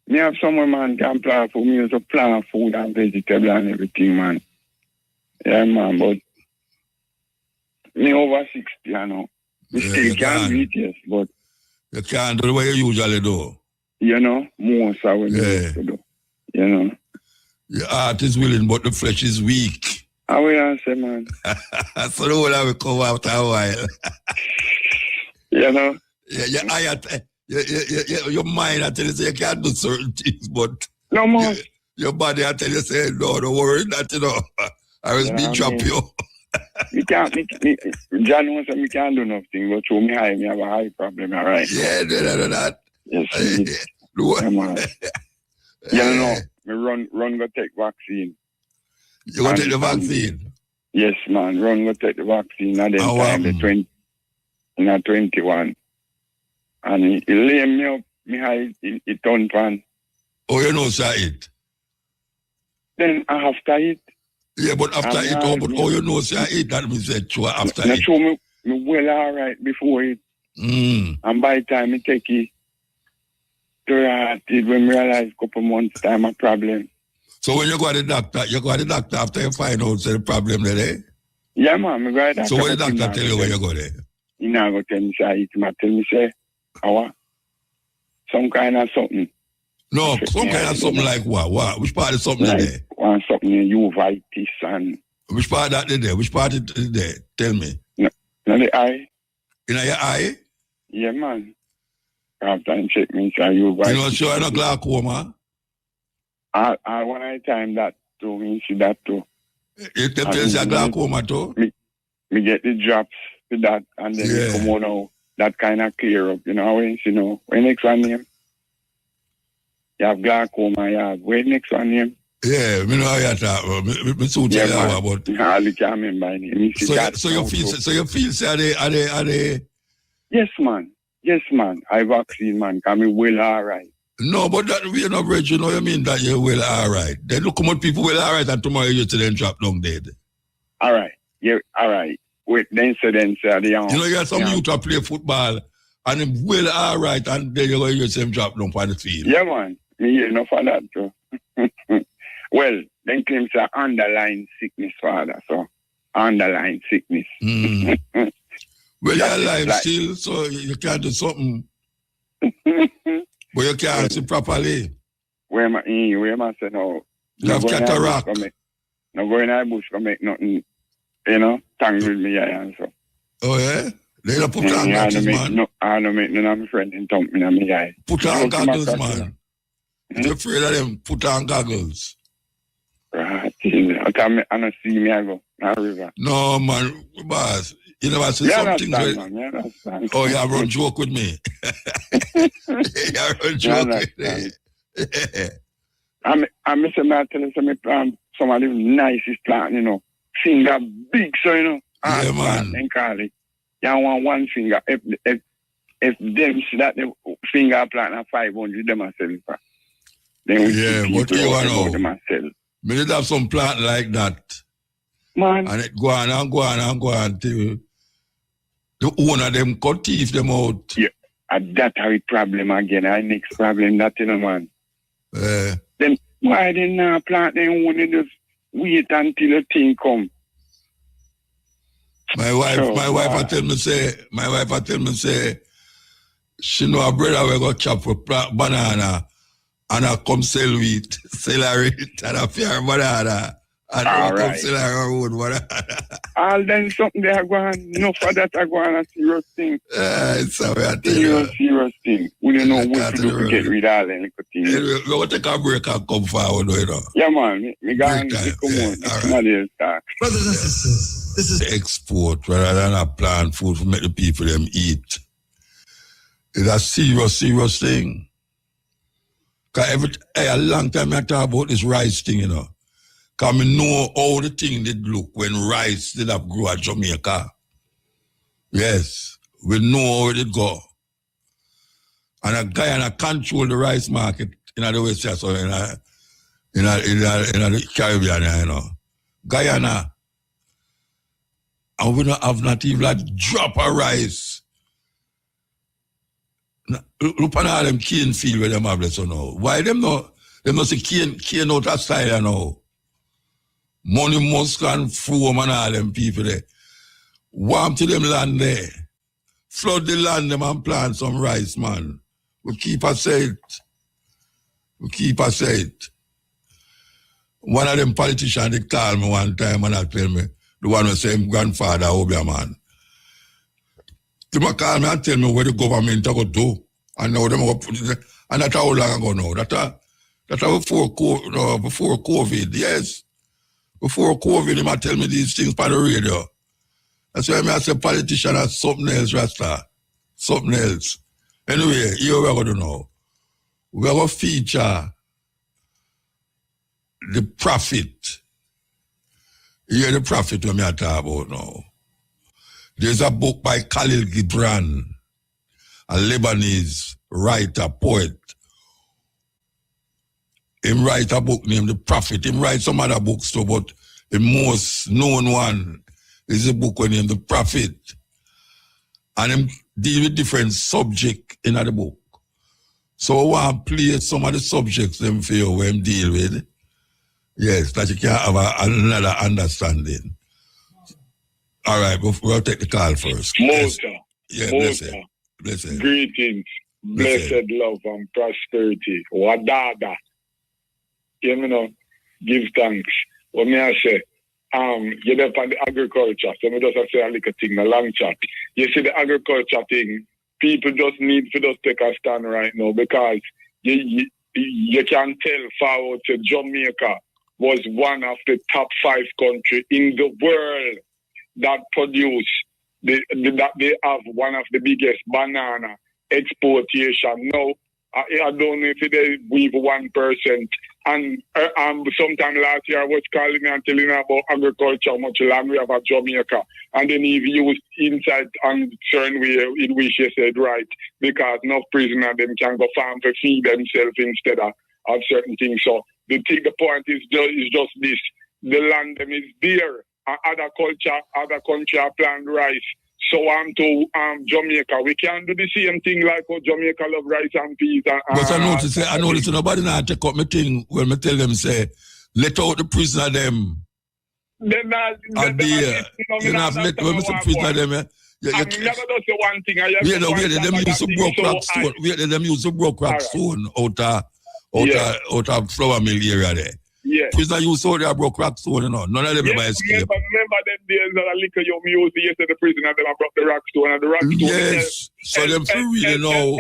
Me have somewhere, man, can plant food. Me also plant food and vegetable and everything, man. Yeah, man, but me over 60, you know. Me still can't do it, yes, but... You can't do what you usually do? You know, most of what you used to do. You know? Your heart is willing, but the flesh is weak. How will I say, man? So the whole will come after a while. You know? Your mind, I tell you, say you can't do certain things, but... No more. Your body, I tell you, say, no, don't worry, that, you know. I was being drop you. John knows that we can't do nothing, but through me high, me have a high problem, all right? Yeah, do that. Yes, yeah, man. You know, me run go take vaccine. You go take the vaccine? Yes, man, run go take the vaccine at them time, the 21. And he lay me up, me high, he turned pan. Oh, you know, sir, it? Then after it. Yeah, but after it, you know, sir, it, that means that you are after it. Sure me well all right before it. And by the time I take it, started when we realized a couple months time a problem. So when you go to the doctor after you find out the problem there, eh? Yeah, man, I go to the doctor. So what the doctor tell you when you go there? He now go tell me, say, he might tell me, say, some kind of something. No, some kind of something like what? What? Which part of something like, there? Something uveitis and... Which part that there? Which part is there? Tell me. No, the eye. In your eye? Yeah, man. After him check me, say, uveitis. You know, sure no glaucoma? I one at a time that too, me see that too. It tells you glaucoma too? Me get the drops to that and then it come on out. That kind of clear up, you know, when next one name? You have glaucoma, you have, when next one name? Yeah, me know how you talk, me soon tell you about. I can't remember name. So you feel, say, are they? Yes, man, I vaccine, man, because me well alright. No, but that we are not rich, you know what I mean, that you're well alright. Then look how much people well alright and tomorrow you to then drop down dead. Alright, yeah, alright. Wait, then say, you know, you have some youth to play football and them well alright and then you're going to see them drop down on the field. Yeah, man. Me hear enough of that too. Well, then claims a underlying sickness, father, so underlying sickness. Mm. Well, you're alive still, so you can't do something. But you can't see properly. Where am I say no? You have cataract. No go in the bush to make nothing, tangle me and so. Oh yeah? They don't put on goggles, man. I don't make none of my friends and thump me in my eye. Put on goggles, man. You're afraid of them, put on goggles. Right. I don't see me, I go. River. No, man, boss. You never see something. Oh, you run joke with me. You run joke with me. I miss a man telling some of the nicest plant, finger big, so, Yeah, man. Then call it. You want one finger. If them see that the finger plant at 500, them are selling for. Then we but you want them are selling. We did have some plant like that. Man. And it go on and go on and go on till the owner them cut teeth them out. Yeah. And that's our problem again. Our next problem, that man. Then why they not plant them when they just wait until the thing come? My wife tell me say, she know her brother will go chop for banana and I come sell wheat, sell her it, and I fear banana. And I come sell her road banana. All then something they are going, no for that are going a serious thing. It's a way I tell you. Serious thing. We don't know what to do to get rid of all them things. We're going to take a break and come forward, Yeah, man. Me going to come on. Brothers and sisters, this is export rather than a plant food to make the people them eat. It's a serious thing. Because a long time I talk about this rice thing, Because I know how the thing did look when rice did have grow at Jamaica. Yes, we know how it did go. And a guy control the rice market in the West, so in the Caribbean, Guyana. And we don't have not even a drop of rice. Look at all them cane field where them have this now. Why them not say cane out of style now? Money Musk and Froome and all them people there. Warm to them land there. Flood the land them and plant some rice, man. We keep a say it. One of them politicians, they call me one time and I tell me, the one who say him grandfather, Obia man. They might call me and tell me what the government are going to do. And now them are put it, and that's how long ago now. That's before COVID, yes. Before COVID, they might tell me these things by the radio. That's why I say politician is something else, Rasta. Something else. Anyway, here we're going to know. We're going to feature the prophet. Hear the prophet when I talk about now. There's a book by Khalil Gibran, a Lebanese writer, poet. Him write a book named The Prophet. Him write some other books too, but the most known one is a book named The Prophet. And him deal with different subject in the book. So I want to play some of the subjects them for you when deal with. Yes, that you can have another understanding. All right, we'll take the call first. Mota. Yeah, Mota. blessed. Greetings, blessed love and prosperity. Wadada. You know, give thanks. What me I say? You're there on the agriculture. So me just say a little thing, a long chat. You see the agriculture thing, people just need to just take a stand right now because you can tell forward to Jamaica was one of the top 5 countries in the world that produce, that they have one of the biggest banana exportation. Now, I don't know if they weave 1%. And sometime last year I was calling me and telling her about agriculture, how much land we have at Jamaica. And then he used insight and certain way in which he said, right, because no prisoner them can go farm to feed themselves instead of certain things. So the point is just this. The land them is there. Other country are plant rice. So to Jamaica, we can do the same thing like how Jamaica love rice and peas. But I notice nobody now take up my thing when I tell them, say, let out the prisoner them. Then you know, let the prisoner them. I'm never just say one thing. Them use some broke rock stone. Them use some broke rock stone out of flour mill area there. Yeah. Prisoner use so they broke rock stone, you know. None of them ever escape. Remember them days that I liquor you used yesterday the prisoner them broke the rock stone and the rock stone. Yes. So them free really know.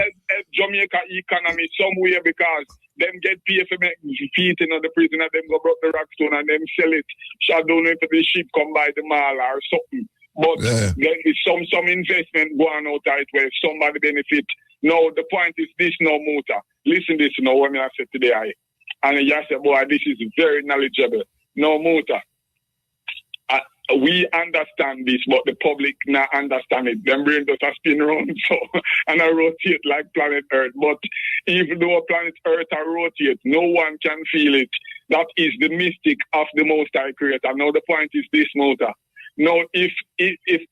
Jamaica economy somewhere because them get paid for make feet in the prisoner, them go broke the rock stone and them sell it. So I don't know if the ship come by the mall or something. But then with some investment going out right where somebody benefit. No, the point is this no motor. Listen this now when I said today. And you say, boy, this is very knowledgeable. No motor. We understand this, but the public not understand it. Them brain does a spin around so and I rotate like planet Earth. But even though planet Earth I rotate, no one can feel it. That is the mystic of the Most High Creator. Now the point is this motor. Now if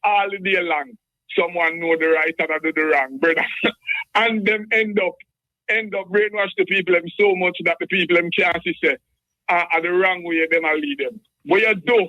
all the day long someone know the right and I do the wrong, brother, and them end up brainwash the people them so much that the people them can't see say the wrong way them I lead them. What you do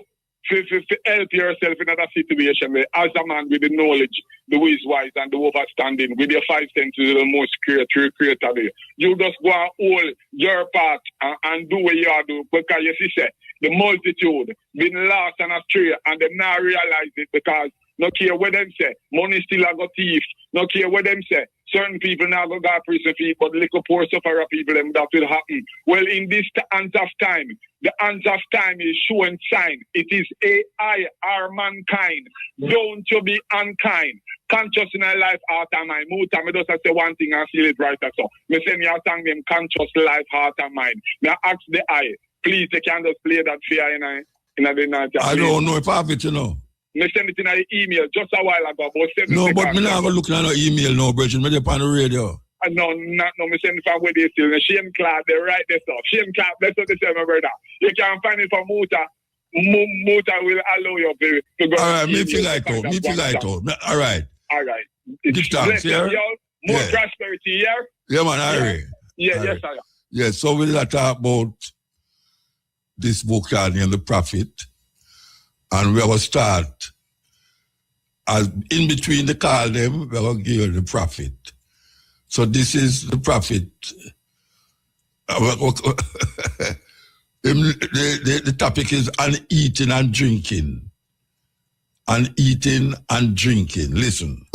to help yourself in another situation where as a man with the knowledge, the wise and the overstanding, with your 5 senses the most creator there. You just go and hold your part and do what you are do because you see say the multitude been lost and astray and they not realize it because no care what them say, money still a go thief, no care what them say. Certain people now go prison fee, but little poor sufferer people, them that will happen. Well, in this ant of time, the ant of time is showing sign. It is AI, our mankind. Don't you be unkind. Conscious in our life, heart and mind. Muta, me just say one thing and seal it right as so. Me say me a song them conscious life, heart and mind. Me ask the eye, please, they can just play that fear in the night. I don't know if I have it, you know. Me send it in an email just a while ago. But me not going to look at no email now, Bridget. Me up on the radio. No, me send it from where they still. Shame Clark, they write this stuff. Shame Clark, that's what they say, my brother. You can find it from Muta. Muta will allow you to go. All right, me feel like out. All right. It's thanks, yeah? More prosperity, yeah? Yeah, man, Harry. Yeah, yes, I am. Yeah, so we'll talk about this book called The Prophet. And we will start, as in between the call them, we will give you the prophet. So this is the prophet. The topic is on eating and drinking. On eating and drinking. Listen.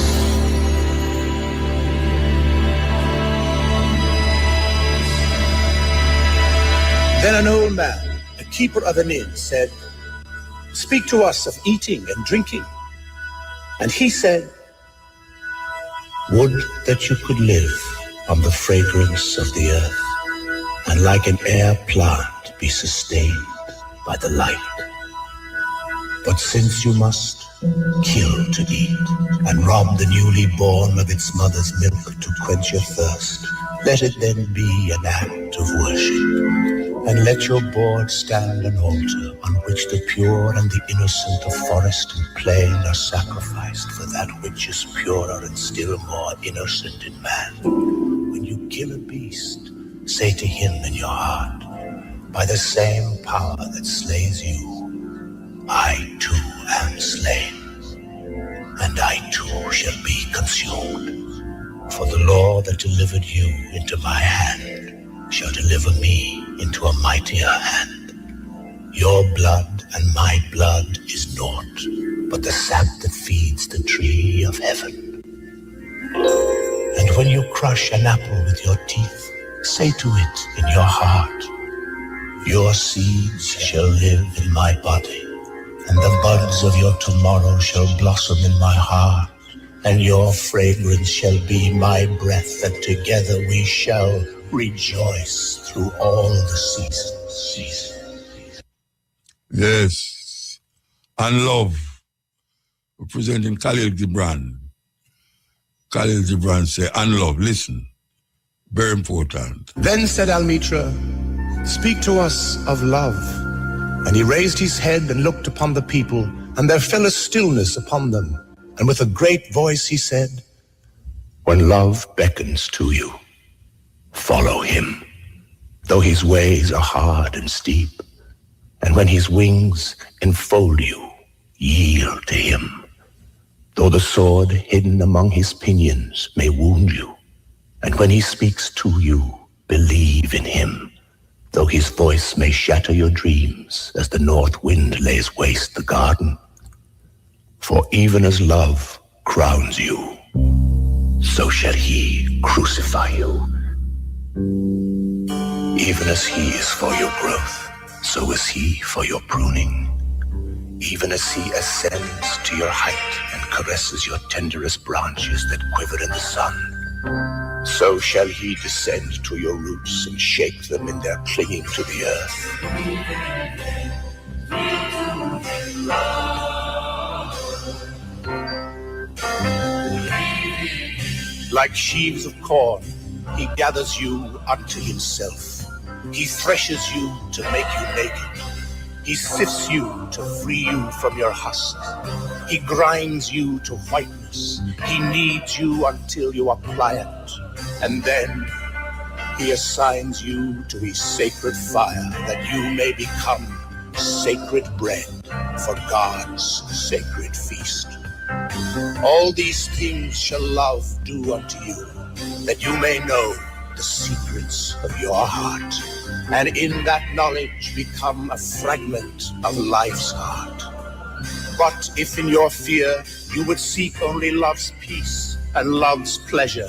Then an old man, a keeper of an inn, said, "Speak to us of eating and drinking." And he said, "Would that you could live on the fragrance of the earth, and like an air plant be sustained by the light. But since you must kill to eat, and rob the newly born of its mother's milk to quench your thirst, let it then be an act of worship. And let your board stand an altar on which the pure and the innocent of forest and plain are sacrificed for that which is purer and still more innocent in man. When you kill a beast, say to him in your heart, by the same power that slays you, I too am slain, and I too shall be consumed. For the Lord that delivered you into my hand shall deliver me into a mightier hand. Your blood and my blood is naught, but the sap that feeds the tree of heaven. And when you crush an apple with your teeth, say to it in your heart, your seeds shall live in my body, and the buds of your tomorrow shall blossom in my heart, and your fragrance shall be my breath, and together we shall rejoice through all the seasons. Yes. And love. We're presenting Khalil Gibran. Khalil Gibran say, and love, listen. Very important. Then said Almitra, speak to us of love. And he raised his head and looked upon the people, and there fell a stillness upon them. And with a great voice he said, when love beckons to you, follow him, though his ways are hard and steep. And when his wings enfold you, yield to him, though the sword hidden among his pinions may wound you. And when he speaks to you, believe in him, though his voice may shatter your dreams as the north wind lays waste the garden. For even as love crowns you, so shall he crucify you. Even as he is for your growth, so is he for your pruning. Even as he ascends to your height and caresses your tenderest branches that quiver in the sun, so shall he descend to your roots and shake them in their clinging to the earth. Like sheaves of corn, he gathers you unto himself. He threshes you to make you naked. He sifts you to free you from your husk. He grinds you to whiteness. He kneads you until you are pliant. And then he assigns you to his sacred fire, that you may become sacred bread for God's sacred feast. All these things shall love do unto you, that you may know the secrets of your heart, and in that knowledge become a fragment of life's heart. But if in your fear you would seek only love's peace and love's pleasure,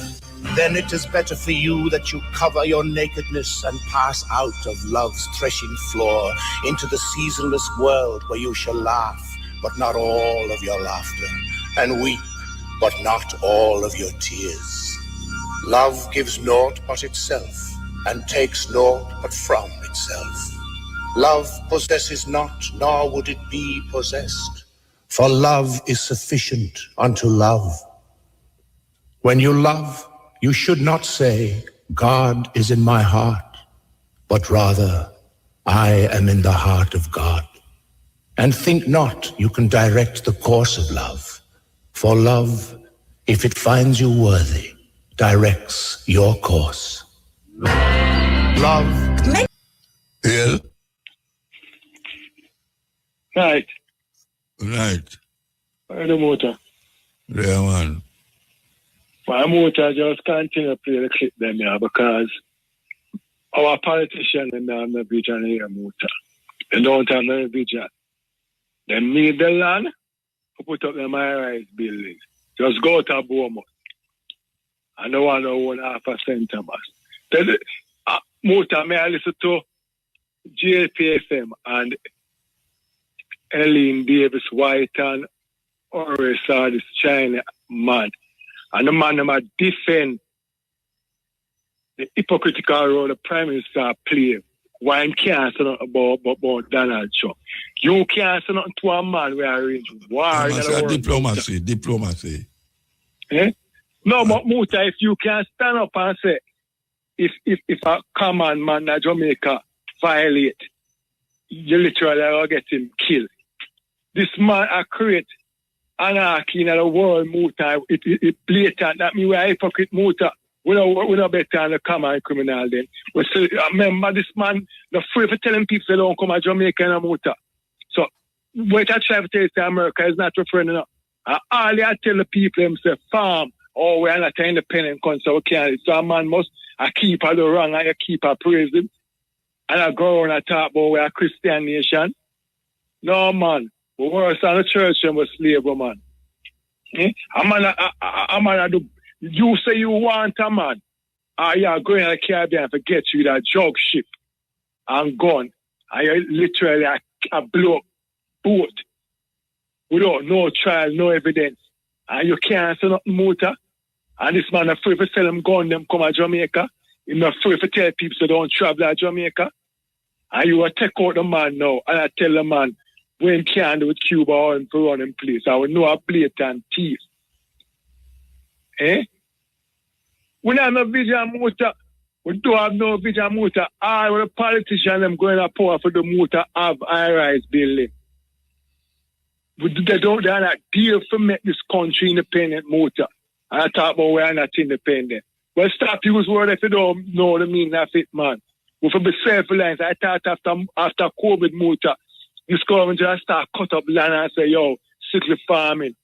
then it is better for you that you cover your nakedness and pass out of love's threshing floor into the seasonless world, where you shall laugh, but not all of your laughter, and weep, but not all of your tears. Love gives naught but itself, and takes naught but from itself. Love possesses not, nor would it be possessed, for love is sufficient unto love. When you love, you should not say, God is in my heart, but rather, I am in the heart of God. And think not you can direct the course of love, for love, if it finds you worthy, directs your course. Love. Yeah. Right. Right. The motor. Yeah, man. My motor just continue to play the clip them here, because our politicians and the vision here, motor. They don't have no vision. They need the land to put up the high-rise buildings. Just go to Bournemouth. I don't want to own half a cent of us. Motor, may I listen to JPFM and Ellen Davis White and Horace this China man. And the man them defend the hypocritical role the Prime Minister play. Why he can't say nothing about Donald Trump. You can't say nothing to a man where I arrange war. Diplomacy. Eh? No, but Muta, if you can stand up and say, if a common man in Jamaica violate, you literally are get him killed. This man create anarchy in the world, Muta. It blatant. That means we're hypocrite, Muta. We know better than the common criminal then. We still, remember this man, the free for telling people they don't come to Jamaica in a motor. So, what I try to tell you to America is not referring enough. And all they tell the people themselves, farm, oh, we are not an independent country, so we can't. So a man must keep the wrong and keep praise him. And I go on and talk about we are a Christian nation. No, man. We're worse than the church and we're slave, man. A man, you say you want a man. You are going to the Caribbean to get you that jug ship and gun. And you literally a blow boat without no trial, no evidence. And you can't say nothing motor. And this man afraid to sell them gun, them come to Jamaica. He's afraid to tell people so don't travel to Jamaica. And you will take out the man now. And I tell the man, when can do with Cuba or him to run in place. I will know a blatant thief. Eh? We don't have no vision motor. We don't have no vision motor. All the politicians them going to power for the motor have high-rise building. They don't deal to make this country independent motor. And I talk about we are not independent. Well, stop use word if you don't know the meaning of it, man. We have to be self-reliant. I thought after COVID motor, this government just start cut up land and say, yo, strictly farming.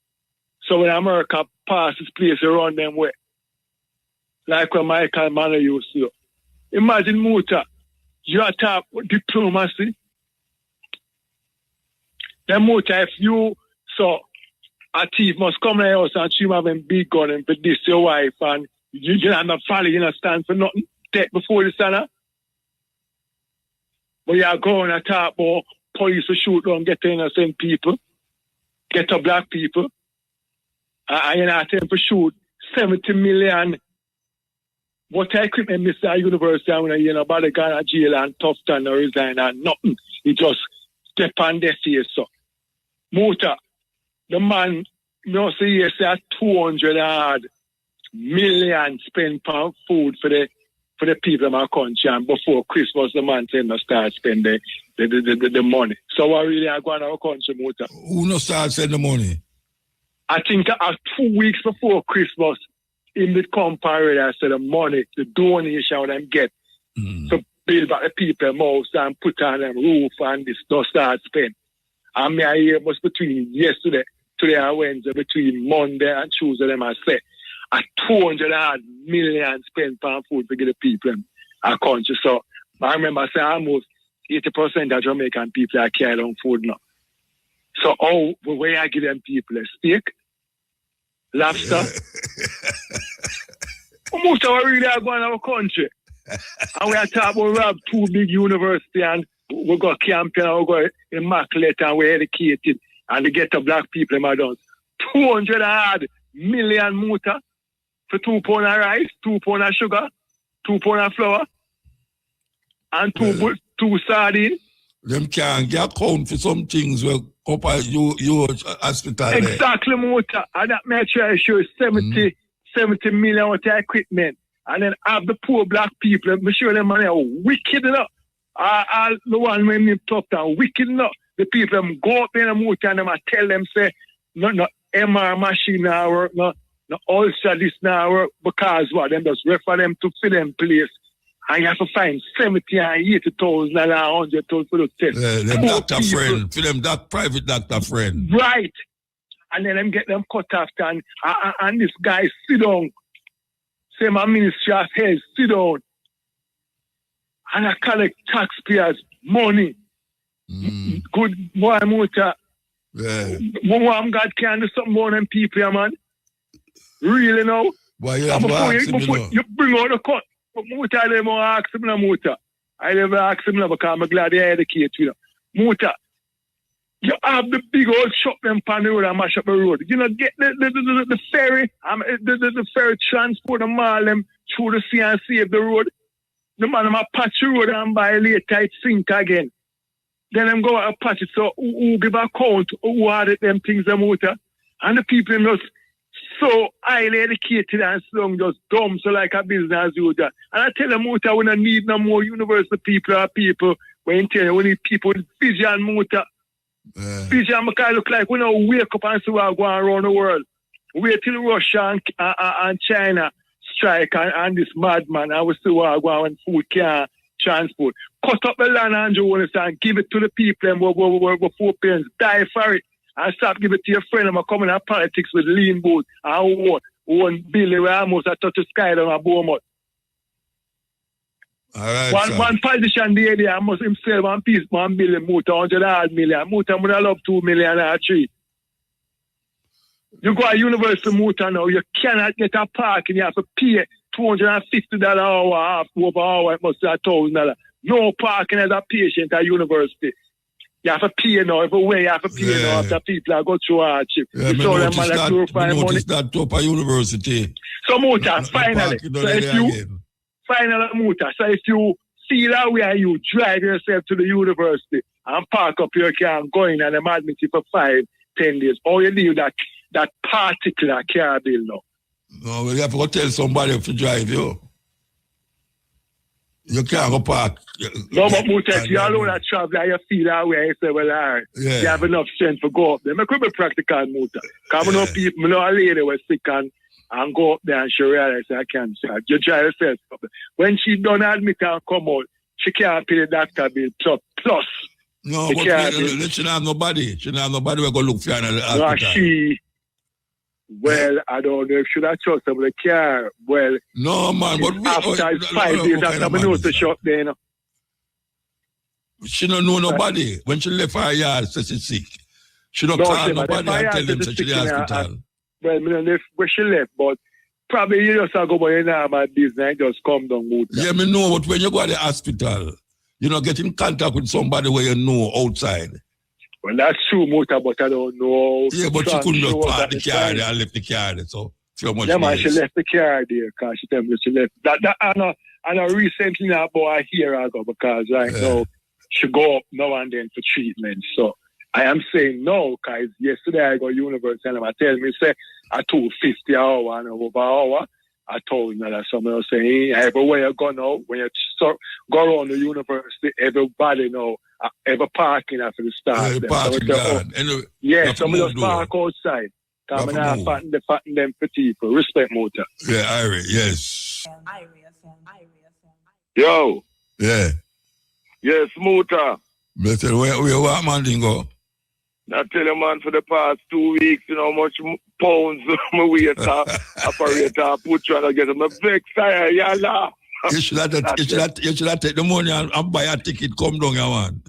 So when America passes place around them way, like what Michael Manor used to do. Imagine motor, you attack diplomacy. The motor, if you saw a thief must come to your house and she have a big gun and for this your wife and you don't have follow, you don't stand for nothing. Take before the standard. But you are going to talk about police to shoot down, get innocent people, get to black people. And you're not able to shoot 70 million. What equipment Mr. University and you know about the Ghana jail and Tufton or resign and nothing. He just step on their face. So motor, the man no say yes at 200 million spent on food for the people in my country, and before Christmas the man said no start spending the money. So what really are going to our country motor? Who no start spending the money? I think 2 weeks before Christmas, in the compare, I said the money, the donation them get to build back the people's house and put on them roof and this don't start spend. And me I hear was between yesterday, today and Wednesday, between Monday and Tuesday, them I say, 200 million spent on food to get the people in our country. So I remember saying almost 80% of Jamaican people are carrying on food now. So where I give them people a steak, lobster. Most of our really are going to our country. And we are talking about we have 2 big universities and we got campaign and we got immaculate and we're educated and they get the black people in my dance. 200 million motor for 2 pounds of rice, 2 pounds of sugar, 2 pounds of flour, and two sardines. Them can't get account for some things where you hospital. Exactly, motor. And that makes sure I show 70 million worth of equipment. And then have the poor black people, I'm sure them money are wicked enough. All the one when they talk down, wicked enough. The people them go up in the motor and them I tell them say, no MR machine now work, no ulcer this now work, because what them just refer them to fill them place. And you have to find 70 and 80,000 and 100,000 for the test. Them doctor people. Friend, for them private doctor friend. Right. And then them get them cut off and this guy sit down. Say my Ministry of Health, sit down. And I collect taxpayers' money. Good boy, motor. Yeah. One God can do something more than people, man. Really now? Why you have to ask him, you bring out the cut. But motor, I never ask him no motor. I never ask him no because I'm glad they educate you. Motor, you have the big old shop them on the road and mash up the road. You know, get the ferry, the ferry transport them all them through the sea and save the road. The man them a patch the road and by later it sink again. Then them go out patch it. So who give account who added them things the motor? And the people just so highly educated and slung just dumb so like a business usual. And I tell them motor we don't need no more university people or people when we need people with vision motor. Vision because look like we don't wake up and see what going around the world. Wait till Russia and China strike and this madman, and we still want to go when food can't transport. Cut up the land, Andrew, and give it to the people and where poor parents die for it. And stop giving it to your friend and come in politics with lean boat and one Billy Ramos that touch the sky down a Beaumont. All right, one politician there, I must himself one piece, 1 billion, motor, 100 million. Motor would have loved 2 million or 3. You go to Universal Motor now, you cannot get a parking, you have to pay $250 an hour, half over hour, it must be $1,000. No parking as a patient at university. You have to pay now, everywhere you have to pay now after people are go through hardship. Yeah, you saw them man that glorify money. Notice that top of university. So Motor, finally, so if you feel that way, you drive yourself to the university and park up your car and go in and them admit you for 5-10 days. Or you leave that particular car bill now. No, well, you have to go tell somebody to drive you. You can't go park. No, but Motor, you alone that travel and you feel that way, you say, well, all right, you have enough strength to go up there. I could be practical, Motor. Because I know people, I know a lady was sick and go up there and she realized I can't start. You try yourself. When she done admit and come out, she can't pay the doctor bill plus. No, but she don't have nobody. She don't have nobody who go look for her in the hospital. Well, I don't know if she should trust her with the car. Well, no, man, but after 5 days after I know to shop there, you know. She don't know nobody. When she left her yard, says she's sick. She don't call nobody and tell them she's in the hospital. Well, I don't know where she left, but probably you just go by my business and just come down. Yeah, me know, but when you go to the hospital, you know, get in contact with somebody where you know outside. Well, that's true, Motor, but I don't know. Yeah, but she couldn't just park the car there and left the car there, so so much. Yeah, man, she left the car there because she told me she left. I know recently now, but I hear her go because right now she go up now and then for treatment. So I am saying no, because yesterday I go to university and I tell me, say, I told 50 hour and over hour. I told them that someone else saying, everywhere you go now, when you go around the university, everybody know, every parking after the start. Some of those park outside. Come and I fatten them for people. Respect, Motor. Yeah, Irie, yes. Yo. Yeah. Yes, Motor. Better, where what man didn't go? I tell you, man, for the past 2 weeks, you know how much pounds my waiter, operator, put you on get them. I'm vexed, you laugh. You should have take the money and buy a ticket, come down, you man.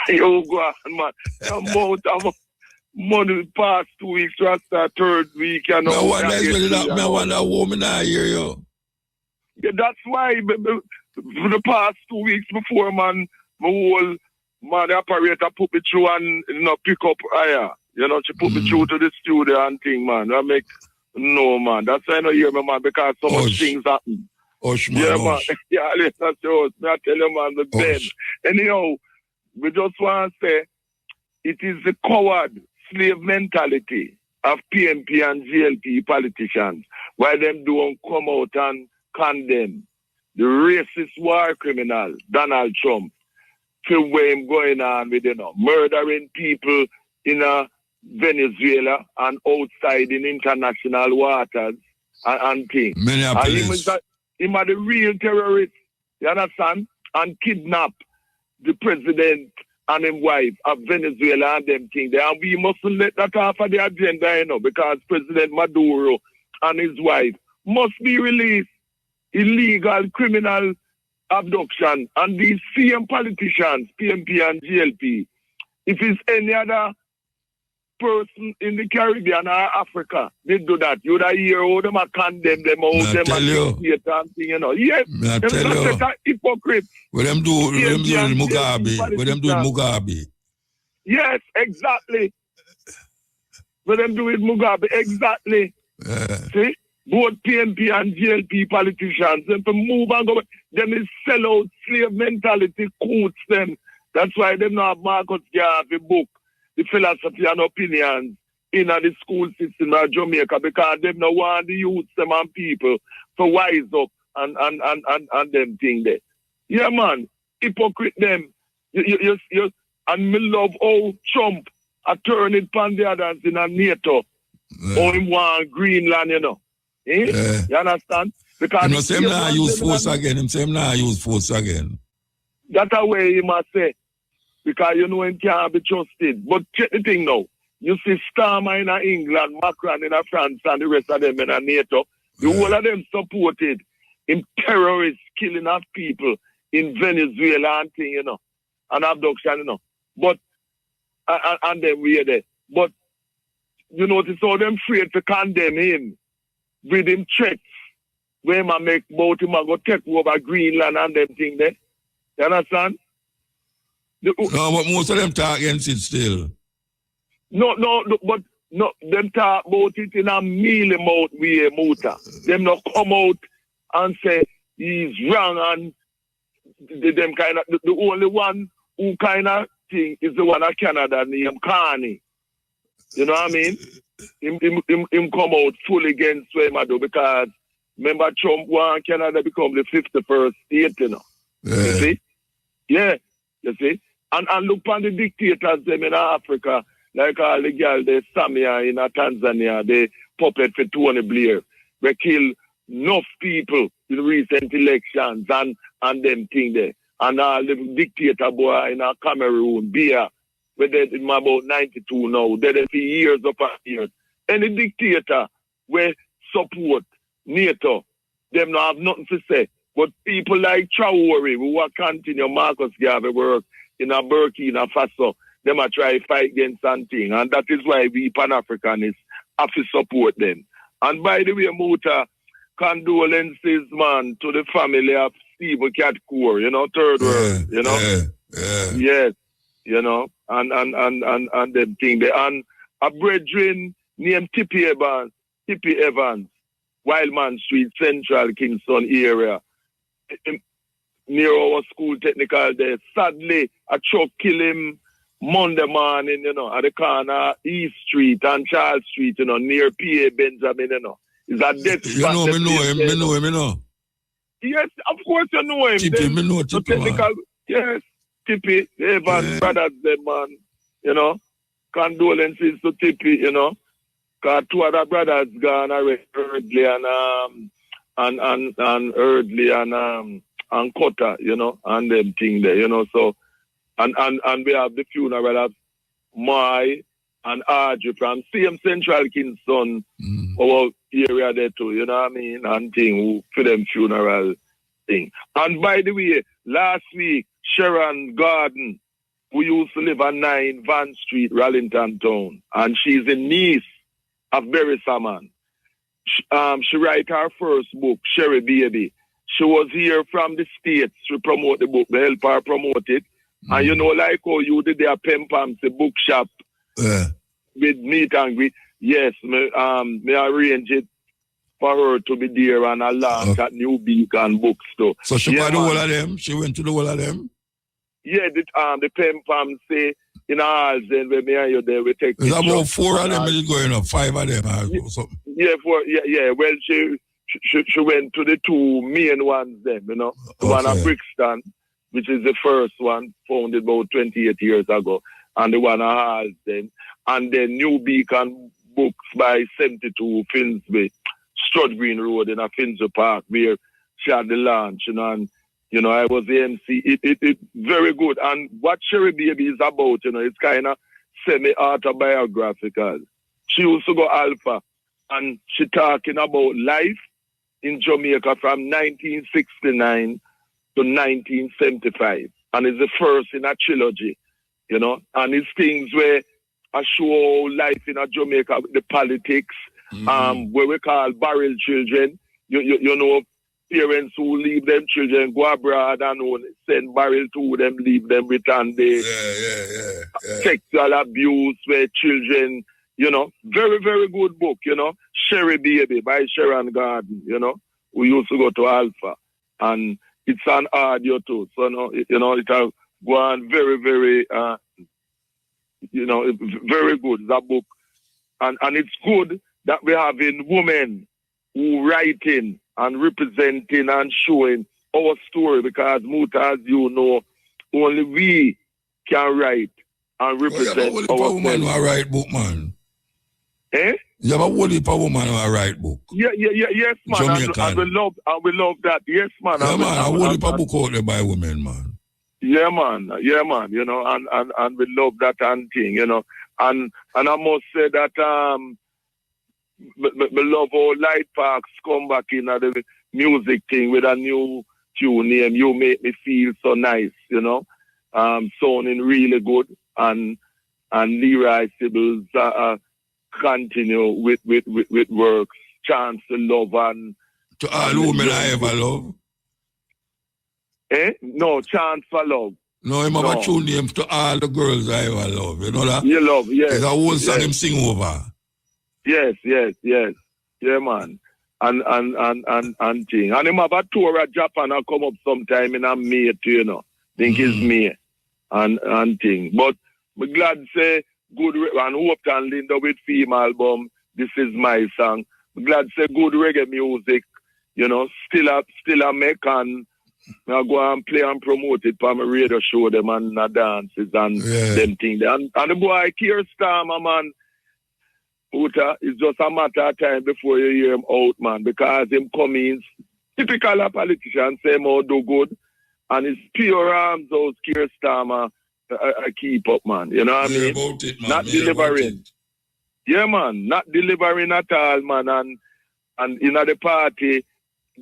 You go on, man. The amount of money the past 2 weeks, that's the third week, you know. I wonder a woman I hear you. Yeah, that's why, for the past 2 weeks before, man, my whole... Man, the operator put me through and pick up higher. You know, she put me through to the studio and thing, man. Man. That's why I don't hear me, man, because so much things happen. Man. Man. Yeah, that's yours. I tell you, man, the Ben. Anyhow, we just want to say, it is the coward slave mentality of PNP and GLP politicians. Why them don't come out and condemn the racist war criminal, Donald Trump, to where him going on with, murdering people in Venezuela and outside in international waters and things. Minneapolis. And him are the real terrorist, you understand? And kidnap the president and his wife of Venezuela and them things. And we mustn't let that off of the agenda, because President Maduro and his wife must be released. Illegal criminal abduction, and these same politicians, PNP and GLP, if it's any other person in the Caribbean or Africa, they do that. You would hear how them condemn them, how them Yes, them are hypocrites. What them do with Mugabe? What them do with Mugabe? Yes, exactly. What them do with Mugabe? Exactly. See? Both PNP and GLP politicians, them to move and go, them is sell out slave mentality, coats them. That's why them not have Marcus Garvey book, the philosophy and opinions in the school system of Jamaica, because them not want the youth, them and people to wise up and them thing there. Yeah, man, hypocrite them. And me love how Trump a turn it pan the others in a NATO. How him want Greenland, You understand? Because him not use force again. Him say him not use force again. That's a way he must say. Because you know him can't be trusted. But check the thing now. You see Starmer in England, Macron in France, and the rest of them in NATO. The whole of them supported in terrorists killing of people in Venezuela and thing, and abduction, But and then we are there. But you notice how them afraid to condemn him with him threats where man make boat him and go take over Greenland and them thing there. You understand? No, but most of them talk against it still. No, but them talk about it in a mealy mouth way, Muta. Them not come out and say he's wrong and them kind of the only one who kind of thing is the one of Canada named Carney. You know what I mean? Him come out full against Swemado because remember Trump want Canada become the 51st state, Yeah. You see? Yeah, you see? And look on the dictators them in Africa, like all the girls, they Samia in Tanzania, they puppet for Tony Blair. They kill enough people in recent elections and them thing there. And all the dictator boy in Cameroon, Bia, where they're about 92 now, they're there for years upon years. Any dictator will support NATO, them not have nothing to say. But people like Traore, who will continue Marcus Garvey work in a Burkina Faso, them are try to fight against something. And that is why we Pan-Africanists have to support them. And by the way, Muta, condolences, man, to the family of Steve Catcourt, third world, Yes, and them thing there. And a brethren named Tippy Evans, Wildman Street, Central Kingston area, near our school technical there. Sadly, a truck killed him Monday morning, at the corner East Street and Charles Street, near P.A. Benjamin, It's a death spot. Me know him. Yes, of course you know him. Tippy, me know Tippy, man. Yes, Tippy, Evans, brothers, them, man, condolences to Tippy, because two other brothers gone already, Eardley and Eardley and Cotta, and them thing there, so, and we have the funeral of Mai and Audrey from same Central Kingston, our area there too, you know what I mean, and thing, for them funeral thing. And by the way, last week, Sharon Garden, who used to live on 9 Van Street, Rallington Town, and she's a niece of Barry Salmon. She write her first book, Sherry Baby. She was here from the States to promote the book, to help her promote it. And like how you did their Pen Pam's the bookshop with meet and greet. Yes, may arrange it for her to be there and along that New Beacon bookstore. So she got the whole of them? She went to the whole of them? Yeah, the Pen Pam say in halls, then when me and you there, we take there's about 4 of them is going up, 5 of them or something. Yeah, well, she went to the 2 main ones then, the one at Brixton, which is the first one, founded about 28 years ago, and the one at Halls then, and then New Beacon Books by 72 Finsbury, Stud Green Road in a Finsbury Park, where she had the launch, and I was the MC. It's very good. And what Sherry Baby is about, it's kind of semi-autobiographical. She used to go Alpha, and she talking about life in Jamaica from 1969 to 1975. And it's the first in a trilogy, and it's things where I show life in a Jamaica, the politics, where we call barrel children, parents who leave them children go abroad and send barrel to them, leave them return the sexual abuse where children, very, very good book, Sherry Baby by Sharon Garden, we used to go to Alpha, and it's an audio too, so it has gone very, very, very good, that book, and it's good that we have in women who writing and representing and showing our story, because Muta, as you know, only we can write and represent our woman who write book, man. You have a whole heap of woman who write book. Yes, man. I will love that. Yes, man. Yeah, man. A whole heap of book out there by women, man. Yeah, man. You know, and we love that and thing, you know. And I must say that we love how Light Parks come back in the music thing with a new tune name. You Make Me Feel So Nice, you know. Sounding really good, and Leroy Sibbles continue with works, Chance to Love and to all women I ever love. No, Chance for Love. No, him have a true name to all the girls I ever love. You know that? You love, yes. It's a whole song him sing over. Yes. Yeah, man. And thing. And him have a tour at Japan and come up sometime in a May too, you know. Think it's May and thing. But we're glad to say good and hope and Linda with Theme album. This is my song. We're glad to say good reggae music, you know, still a make and I go and play and promote it for my radio show them and dances and them things. And the boy Keir Starmer, man, it's just a matter of time before you hear him out, man, because him coming, typical a politician, say more do good, and it's pure arms out Keir Starmer keep up, man. You know what I mean? About it, man. Not delivering. Yeah, man, not delivering at all, man, and in the party,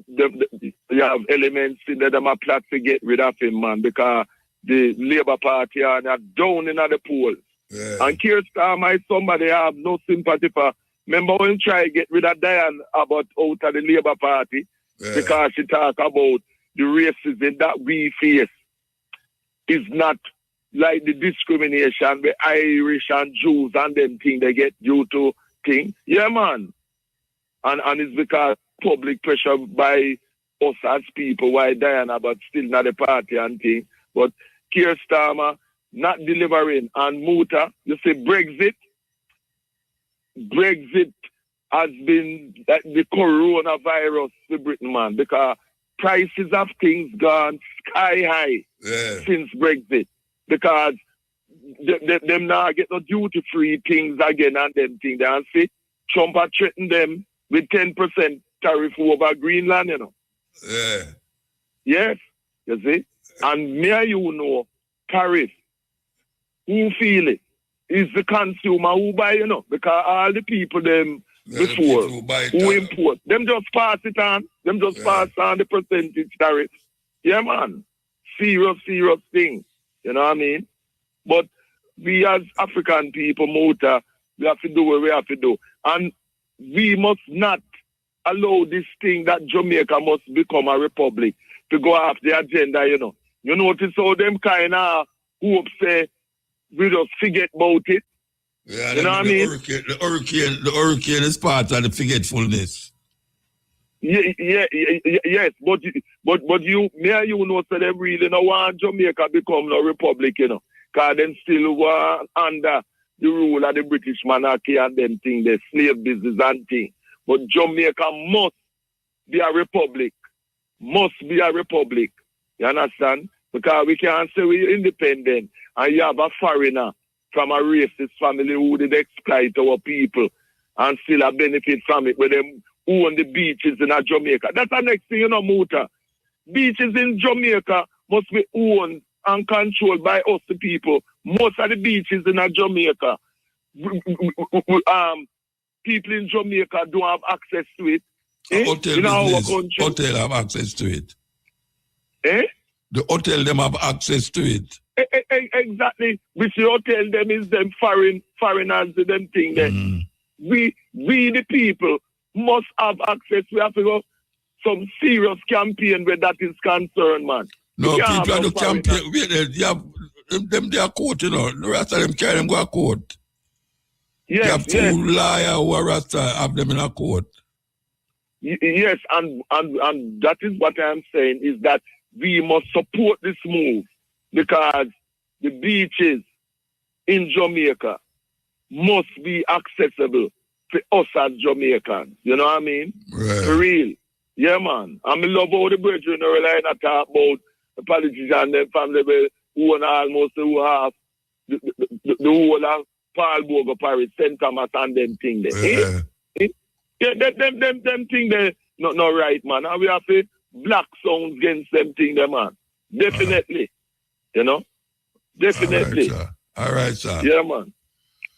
you have elements in there that are plot to get rid of him, man, because the Labour Party are down in the polls. Yeah. And Keir Starmer is somebody I have no sympathy for. Remember when he tried to get rid of Diane Abbott out of the Labour Party because she talk about the racism that we face is not like the discrimination with Irish and Jews and them things they get due to things. Yeah, man. And it's because public pressure by us as people, why Diana, but still not the party and thing. But Keir Starmer not delivering. And Muta, you say Brexit has been the coronavirus to Britain, man, because prices of things gone sky high since Brexit. Because them now get no duty-free things again and them things. And see, Trump had threatened them with 10% tariff over Greenland, you know. Yeah. Yes, you see. And me and you know, tariff, who feel it? Is the consumer who buy, you know, because all the people them before who import, them just pass it on. Them just pass on the percentage tariff. Yeah, man. Serious thing. You know what I mean? But we as African people, Mota, we have to do what we have to do. And we must not allow this thing that Jamaica must become a republic to go off the agenda, you know. You notice how them kind of hope say we just forget about it. Yeah, you know what I mean? The hurricane is part of the forgetfulness. Yes, but you, me and you know, so them really don't want Jamaica become no republic, you know, because them still want under the rule of the British monarchy and them thing, the slave business and thing. But Jamaica must be a republic. Must be a republic. You understand? Because we can't say we're independent and you have a foreigner from a racist family who did exploit our people and still a benefit from it with them own the beaches in Jamaica. That's the next thing, you know, Muta. Beaches in Jamaica must be owned and controlled by us, the people. Most of the beaches in Jamaica, people in Jamaica don't have access to it. Hotel in our business, country. hotel have access to it. The hotel them have access to it. Exactly. Which the hotel them is them foreigners, them thing there. We the people must have access. We have to go some serious campaign where that is concerned, man. No, people are the campaign. They are court, you know. The rest of them carry them go to court. Yes, you have two liars who are rasta have them in a court. Yes, and that is what I'm saying, is that we must support this move because the beaches in Jamaica must be accessible to us as Jamaicans. You know what I mean? Right. For real. Yeah, man. I love how the brethren are relying to talk about the politicians and their family who own almost who have the whole of Paul Bogo Paris, St. Thomas and them thing there. Yeah, them thing there, not right, man. And we have to black sounds against them thing there, man. Definitely. You know? Definitely. All right, sir. Yeah, man.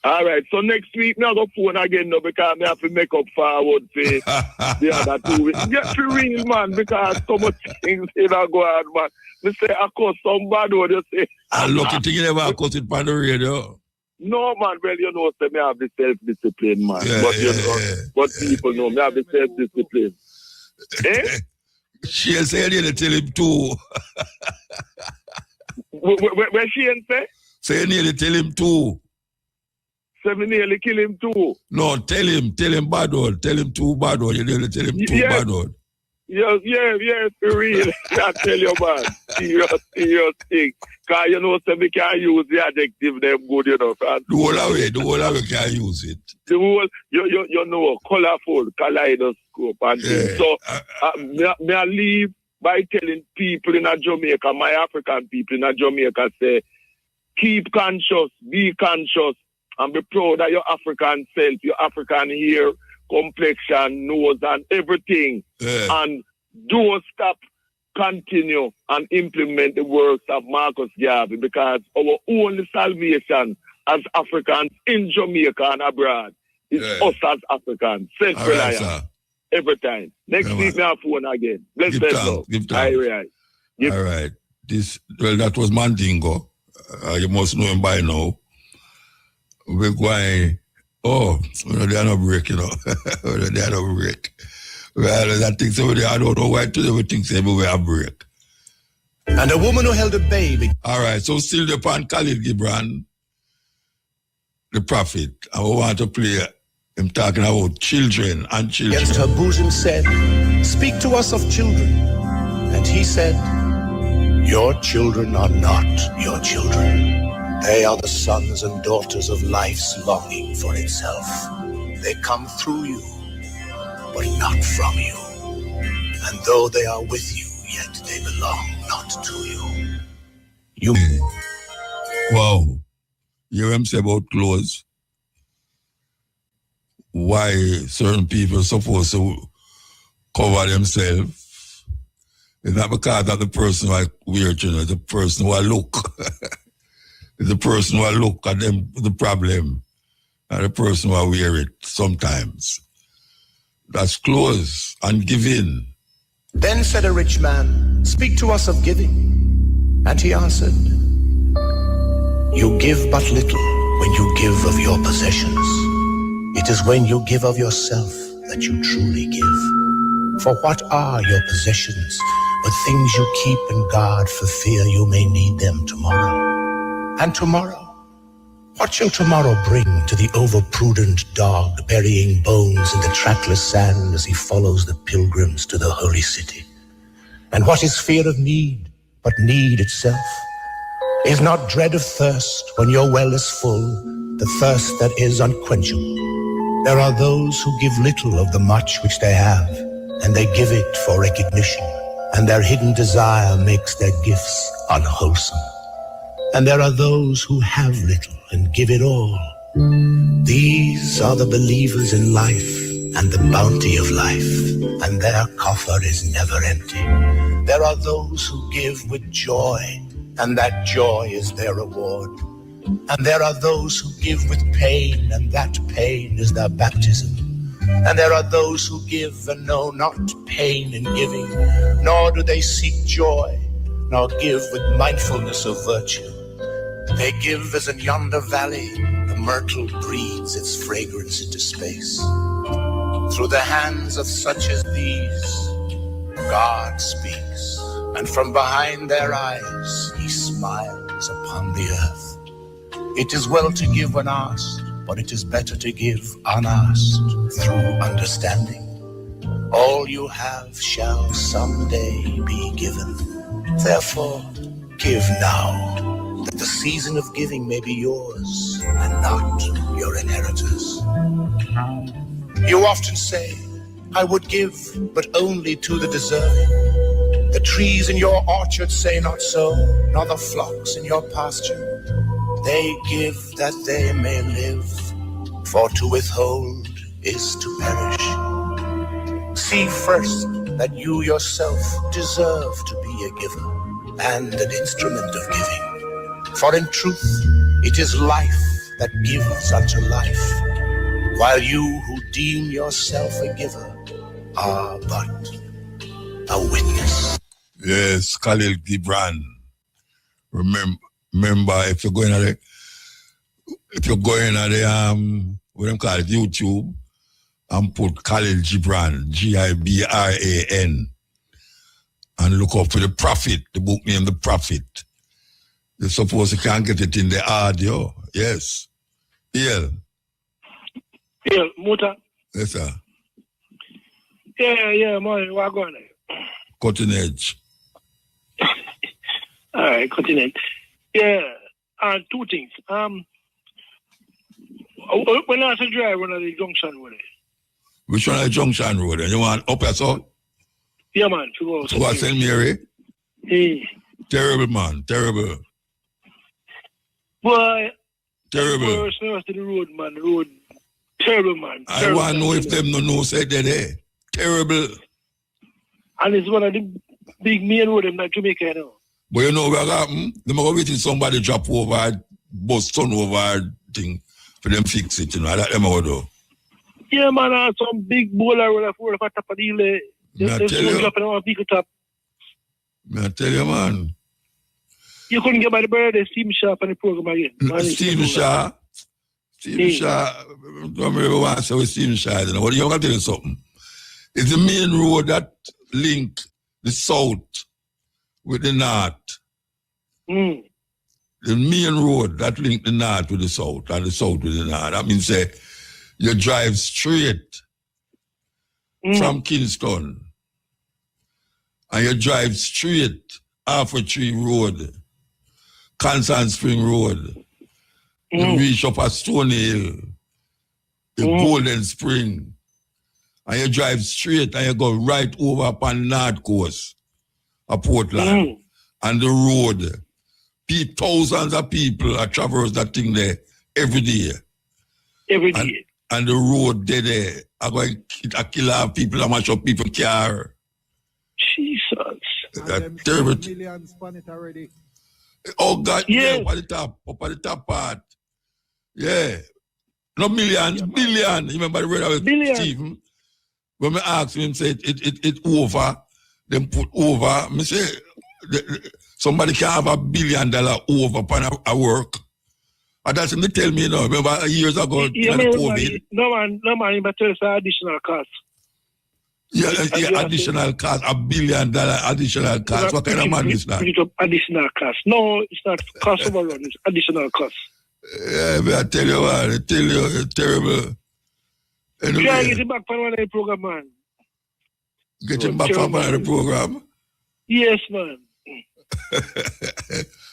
All right. So next week, now go phone again, no, because I have to make up forward for the other 2 weeks. Get for real, man, because so much things in a go on, man. Me say, I cause some bad word, you say. I'm lucky to never cause it on the radio. No, man, well, you know, say me have the self-discipline, man. Yeah, but you know, but people know me have the self-discipline. Eh? She'll say you need to tell him too. Where she say? Say you need to tell him too. Say me nearly kill him too. No, tell him bad word. Tell him too bad word. You need to tell him too bad word. Yes, for real. I tell you, man. Serious thing. Because you know, so we can use the adjective them good, you know. The whole of it can use it. The whole, you know, colorful, kaleidoscope and things. So, may I leave by telling people in Jamaica, my African people in Jamaica, say, keep conscious, be conscious, and be proud of your African self, your African hair, complexion, nose, and everything. And don't stop, continue, and implement the works of Marcus Garvey, because our only salvation as Africans in Jamaica and abroad is us as Africans. Self-reliant. Right, every time. Next week, we have phone again. Bless them, love. All right. That was Mandingo. You must know him by now. We're going, they are not break, you know. They are not break. Well, I think somebody, I don't know why today think we have break. And a woman who held a baby. All right, so still the pan Khalil Gibran, the prophet. I want to play him talking about children and children. Against her bosom said, speak to us of children. And he said, your children are not your children. They are the sons and daughters of life's longing for itself. They come through you, but not from you. And though they are with you, yet they belong not to you. Wow. You hear him say about clothes? Why certain people are supposed to cover themselves? It's not because of the person who I wear, you know, the person who I look. It's the person who I look at them, the problem, and the person who I wear it sometimes. That's clothes and giving. Then said a rich man, speak to us of giving. And he answered, you give but little when you give of your possessions. It is when you give of yourself that you truly give. For what are your possessions but things you keep and guard for fear you may need them tomorrow? And tomorrow? What shall tomorrow bring to the overprudent dog burying bones in the trackless sand as he follows the pilgrims to the holy city? And what is fear of need but need itself? Is not dread of thirst when your well is full, the thirst that is unquenchable? There are those who give little of the much which they have, and they give it for recognition, and their hidden desire makes their gifts unwholesome. And there are those who have little and give it all. These are the believers in life and the bounty of life, and their coffer is never empty. There are those who give with joy, and that joy is their reward. And there are those who give with pain, and that pain is their baptism. And there are those who give and know not pain in giving, nor do they seek joy, nor give with mindfulness of virtue. They give as in yonder valley the myrtle breathes its fragrance into space. Through the hands of such as these, God speaks, and from behind their eyes he smiles upon the earth. It is well to give when asked, but it is better to give unasked through understanding. All you have shall someday be given. Therefore, give now, that the season of giving may be yours and not your inheritors. You often say, I would give, but only to the deserving. The trees in your orchard say not so, nor the flocks in your pasture. They give that they may live, for to withhold is to perish. See first that you yourself deserve to be a giver and an instrument of giving. For in truth, it is life that gives unto life, while you who deem yourself a giver are but a witness. Yes, Khalil Gibran. Remember, if you're going at the what them call it, YouTube, and put Khalil Gibran, Gibran, and look up for The Prophet, the book named The Prophet. You're supposed you can't get it in the audio. Yes. Yeah. Yeah, Muta. Yes, sir. Yeah, man, what going on? Cutting edge. All right, cutting edge. Yeah, two things. When I say drive on the junction road. Which one is the junction road? You want up or so? Yeah, man. To go. So I St. Mary? Hey. Terrible, man. Terrible. Boy. Terrible. Worse to the road, man. The road. Terrible, man. I want to know if them no know say they're there. Terrible. And it's one of the big main road in Jamaica, you know. But you know what happened? They might wait till somebody drop over, bust turn over thing for them fix it, you know. That them how do. Yeah, man, some big bowler road for top of the hill. I tell you. Dropping on big top. I tell you, man. You couldn't get by the bird, the steam shop and the program again. Steam shop. Steam shop. Don't remember what I said with Steam shop. You know what? You got to tell you something. It's the main road that link the south with the north. Mm. The main road that link the north with the south and the south with the north. That means say you drive straight from Kingston and you drive straight Halfway Tree Road, Constant Spring Road. You reach up at Stony Hill, the Golden Spring, and you drive straight and you go right over upon North Coast of Portland. And the road, thousands of people are traverse that thing there every day. Every day. And the road there, are going to kill our people, and mash up people car. Jesus. Terrible. Millions on it already. Oh God, yeah, up at the top part. Yeah. No millions, billion. You remember the brother with Stephen? When I asked him, said it over, then put over. Me say somebody can have $1 billion over upon a work. And that's what they tell me now. Remember years ago, COVID. No man, but tell us additional cost. Yeah, additional cost, $1 billion additional cost. What kind of man is that? Additional cost. No, it's not cost overrun, it's additional cost. Yeah, but I tell you what, it's terrible. Anyway, yeah, get him back from one of the program, man. Get him back from one of the program? Yes, man.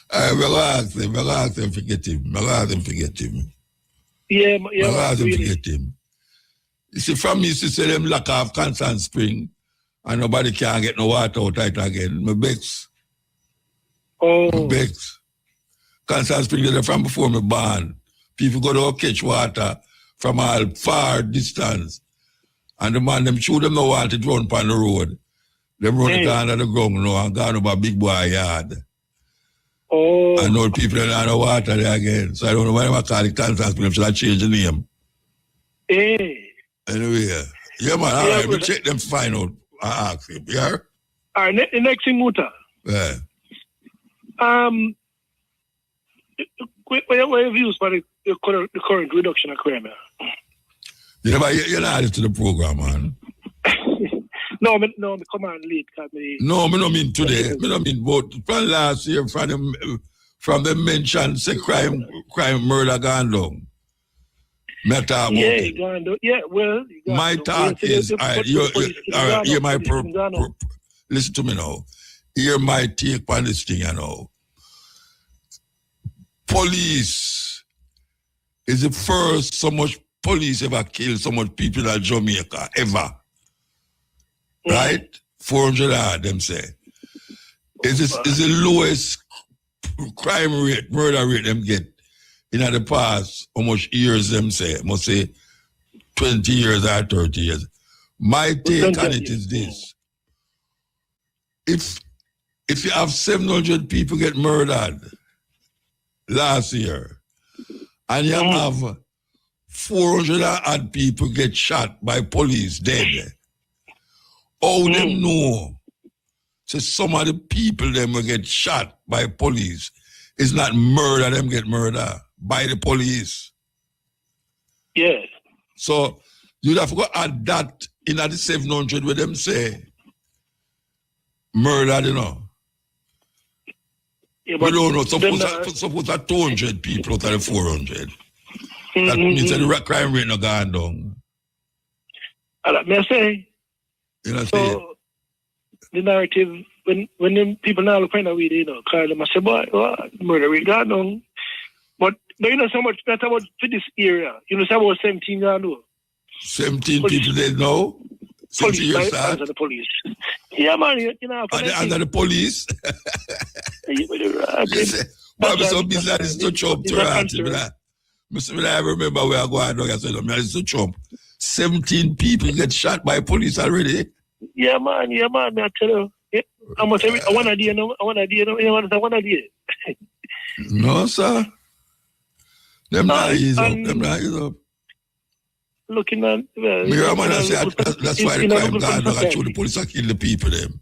I'm going to ask him forget him. Yeah, forget him. You see, from me, to say them lack of Constant Spring and nobody can get no water out it again. My begs. Begs. Constant Spring is from before me born. People go to catch water from all far distance. And the man, them show them no water, it run upon the road. Them run it under the ground now and gone over big boy yard. And now people don't have no water there again. So I don't know why I call it Constant Spring, so I change the name. Anyway, yeah, man, all right, we check them to find out. I ask him, yeah? All right, the next thing, Muta. Yeah. What are your views for the current reduction of crime? You're not added to the program, man. No, come on, late. No, I don't mean today. I don't mean both. From last year, from the mention, say crime, murder gone down. My talk my talk is, listen to me now. Hear my take on this thing, you know. Police is the first so much police ever killed so much people in Jamaica, ever. Right? 400 odd, them say. Is the lowest crime rate, murder rate them get in the past, how much years them say? Must say 20 years or 30 years. My take on it is this. If you have 700 people get murdered last year, and you have 400 odd people get shot by police dead, how them know? So some of the people them will get shot by police. It's not murder, them get murder by the police. Yeah. So you'd have to go add that in at the 700 where them say murder, you know. Yeah, we don't know. Suppose that 200 people out of the 400. That means that the crime rate not gone down. May I say? You know, so the narrative, when them people now look kind of weird, you know, call them, I say, boy, murder rate gone down. But you know so much, not about for this area. You know, so about 17 gone down. 17 people they know? 60 years under the police. Yeah, man, you know. Under the police? But so busy that is to chump to rat. I remember where I go and I said, it's to chump. 17 people get shot by police already. Yeah, man, I tell you. Yeah, I want a day, you want a day. No, sir. Them eyes up. Looking at that's why the crime gone down. I the police are kill the people them.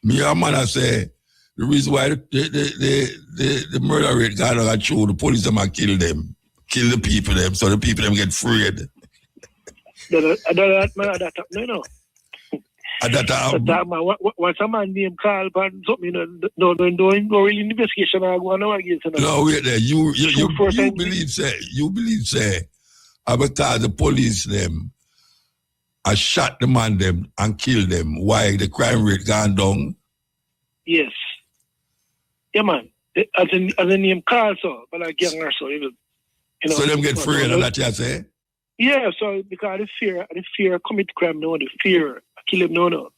Me and man I say the reason why the murder rate gone down, I show the police them and kill them. Kill the people them so the people them get freed. No. Once a man named Carl and something, don't really investigation. I go on against him. No, wait there. You believe say, because the police them I shot the man them and killed them. Why the crime rate gone down? Yes. Yeah, man. As a name Carl, so, but like gang or so, you know. So them get free, and that you say? Yeah, so because the fear commit crime, no, the fear kill him, no.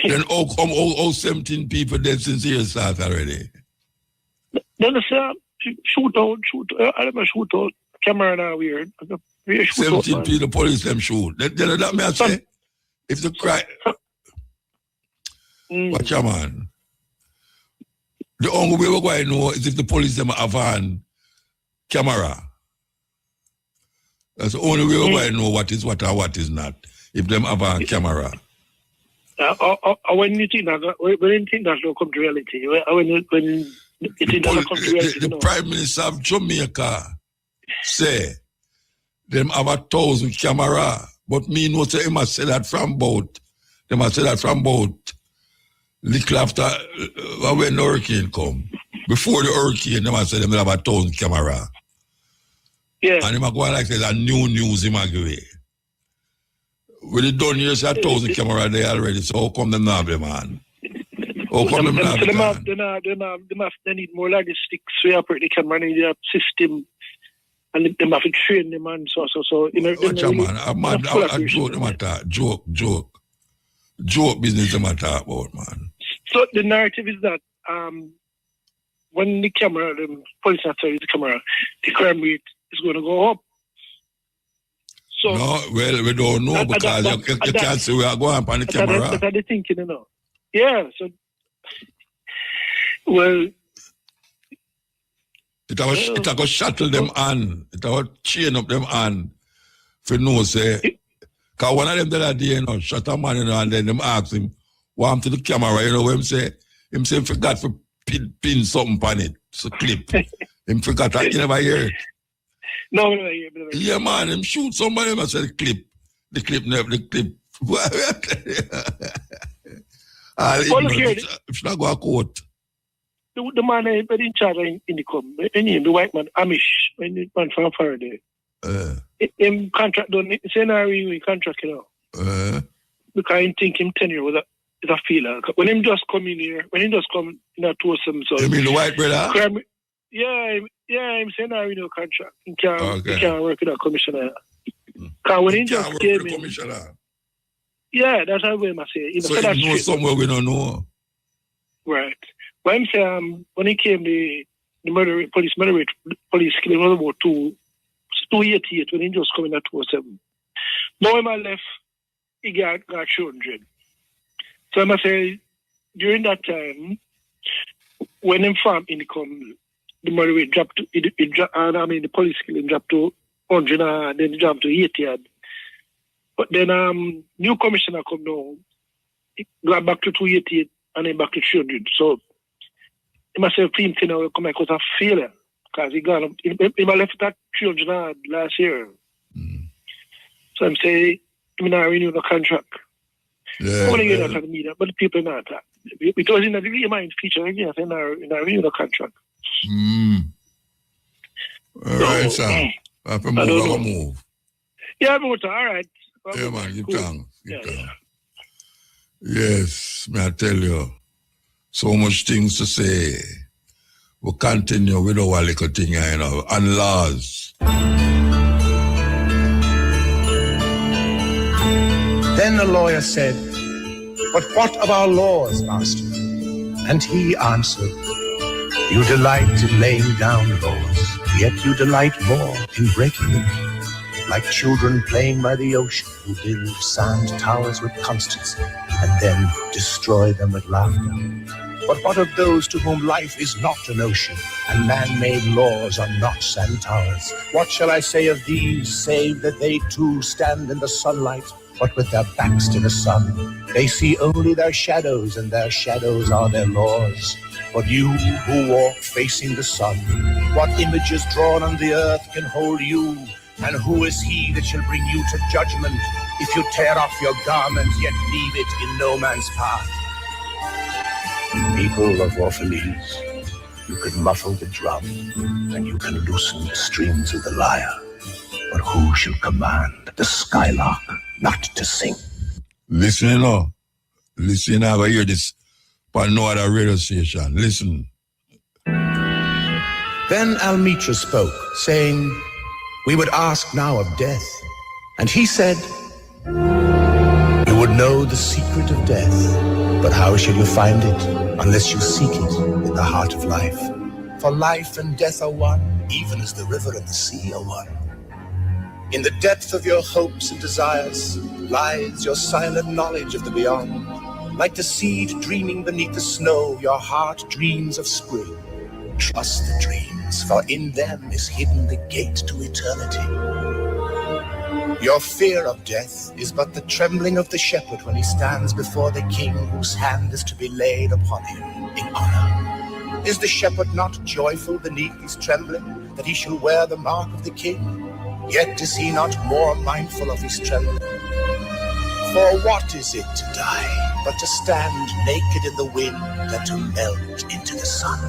Then all 17 people dead since years start already. Then I say, shoot out. I never shoot out. Camera now weird. 17 people, the police them shoot. That may I say, if the crime, watch your man. The only way we're going to know is if the police them have on camera. That's the only way we're going to know what is what and what is not. If them have on camera. When you think that, will come to reality? When you think that will come to reality? The Prime Minister of Jamaica say them have 1,000 camera, but me know say him must say that from about little after when the hurricane come. Before the hurricane, they must say them have 1,000 camera. Yeah. And him go like say a new news him give away. When they done here, say 1,000 camera there already, so how come them not be, man? How come them not be, they need more logistics to operate the camera, they need a system, and they have to train them, and so. Watch out, man. A joke them attack. Joke business them attack about, man. So the narrative is that when the police officer the camera, the crime rate is going to go up. So, no, well, we don't know because you can't see we are going on the camera. That's what they're thinking, you know. Yeah, so, well... It will shuttle them on. It will chain up them on. For no say. Because one of them the other day, you know, shut a man, you know, and then them ask him, want to the camera, you know what him say? Him say, forgot to pin something on it. So clip. Him forgot that, you never hear it. No. Yeah, man, him shoot somebody, him say the clip. The clip. If not go a court. The man in charge in the the white man, Amish, the man from Faraday. Him contract done scenario we contract, you know. Because I think him tenure was a feeler. When him just come in here, to some so you mean the white brother? Yeah, I'm saying I no contract. He can't work with a commissioner. Because when he just came in, yeah, that's how we must say. You know, so he knows somewhere we don't know. Right. But I'm saying when he came, police killing was about 288 when he just coming at 207. Now when I left, he got 200. So I must say, during that time, when him farm income, the murder rate dropped to, the police killing dropped to 100 and then it dropped to 80. But then new commissioner come down, he got back to 288 and then back to 300. So he must have clean thing will come out a failure because he got he left that 300 last year. So I'm saying he not renew the contract. I want to get that on the media, but the people not that. It was in the remind feature again, I say not renew the contract. All right, sir. I have to move. Yeah, but all right. Yeah, man, give thanks. Yes, may I tell you, so much things to say. We'll continue with our little thing, you know, and laws. Then the lawyer said, "But what of our laws, master?" And he answered, "You delight in laying down laws, yet you delight more in breaking them. Like children playing by the ocean who build sand towers with constancy and then destroy them with laughter. But what of those to whom life is not an ocean and man-made laws are not sand towers? What shall I say of these, save that they too stand in the sunlight, but with their backs to the sun? They see only their shadows, and their shadows are their laws. But you who walk facing the sun, what images drawn on the earth can hold you? And who is he that shall bring you to judgment if you tear off your garment, yet leave it in no man's path? People of Orphalese, you can muffle the drum, and you can loosen the strings of the lyre. But who shall command the skylark not to sing? Listen, you know. Listen, I hear this on no other radio station. Listen. Then Almitra spoke, saying, "We would ask now of death." And he said, "You would know the secret of death, but how shall you find it unless you seek it in the heart of life? For life and death are one, even as the river and the sea are one. In the depth of your hopes and desires lies your silent knowledge of the beyond. Like the seed dreaming beneath the snow, your heart dreams of spring. Trust the dreams, for in them is hidden the gate to eternity. Your fear of death is but the trembling of the shepherd when he stands before the king whose hand is to be laid upon him in honor. Is the shepherd not joyful beneath his trembling, that he shall wear the mark of the king? Yet is he not more mindful of his trembling? For what is it to die, but to stand naked in the wind and to melt into the sun?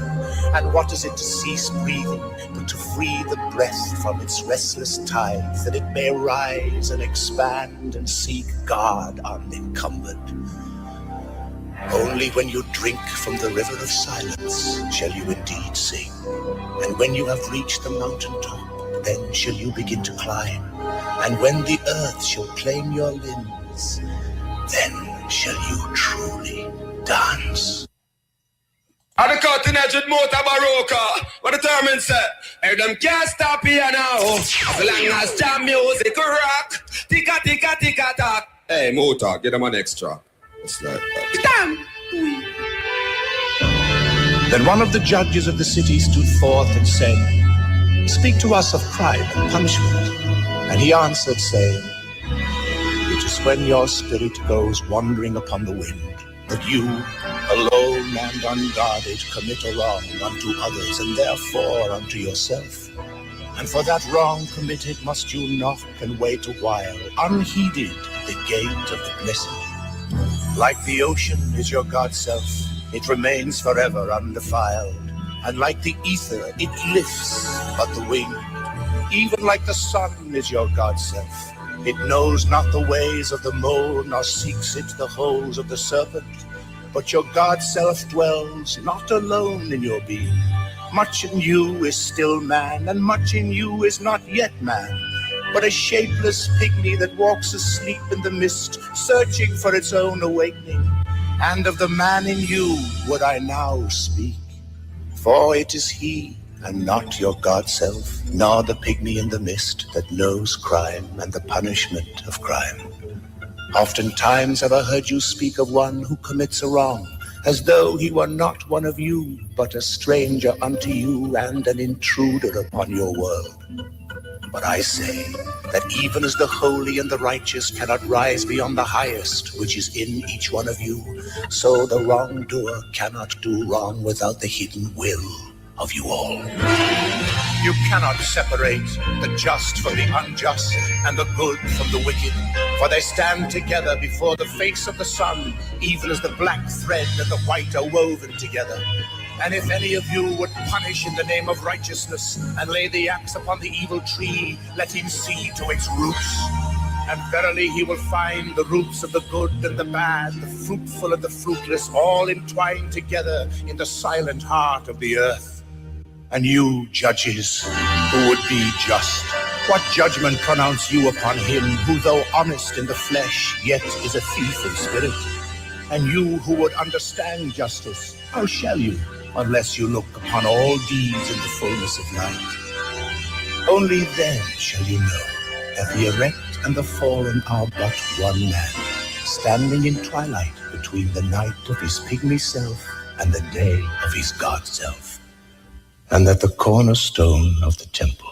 And what is it to cease breathing, but to free the breath from its restless tides, that it may rise and expand and seek God unencumbered? Only when you drink from the river of silence shall you indeed sing. And when you have reached the mountain top, then shall you begin to climb. And when the earth shall claim your limbs, then shall you truly dance." At the cutting edge with motor baroka, what the term say? Hey, them can't stop here now. As long as jam music rock, ticka ticka ticka tack. Hey, motor, get them an extra. It's like that. Then one of the judges of the city stood forth and said, "Speak to us of crime and punishment." And he answered, saying, "It is when your spirit goes wandering upon the wind, that you, alone and unguarded, commit a wrong unto others, and therefore unto yourself. And for that wrong committed must you knock and wait a while, unheeded, the gate of the blessed. Like the ocean is your God self, it remains forever undefiled. And like the ether, it lifts but the wing. Even like the sun is your God self. It knows not the ways of the mole, nor seeks it the holes of the serpent. But your God self dwells not alone in your being. Much in you is still man, and much in you is not yet man, but a shapeless pygmy that walks asleep in the mist, searching for its own awakening. And of the man in you would I now speak. For it is he and not your God self, nor the pygmy in the mist that knows crime and the punishment of crime. Oftentimes have I heard you speak of one who commits a wrong, as though he were not one of you, but a stranger unto you and an intruder upon your world. But I say that even as the holy and the righteous cannot rise beyond the highest, which is in each one of you, so the wrongdoer cannot do wrong without the hidden will of you all. You cannot separate the just from the unjust and the good from the wicked, for they stand together before the face of the sun, even as the black thread and the white are woven together. And if any of you would punish in the name of righteousness and lay the axe upon the evil tree, let him see to its roots. And verily he will find the roots of the good and the bad, the fruitful and the fruitless, all entwined together in the silent heart of the earth. And you, judges, who would be just, what judgment pronounce you upon him who, though honest in the flesh, yet is a thief in spirit? And you who would understand justice, how shall you, unless you look upon all deeds in the fullness of night? Only then shall you know that the erect and the fallen are but one man, standing in twilight between the night of his pygmy self and the day of his God self, and that the cornerstone of the temple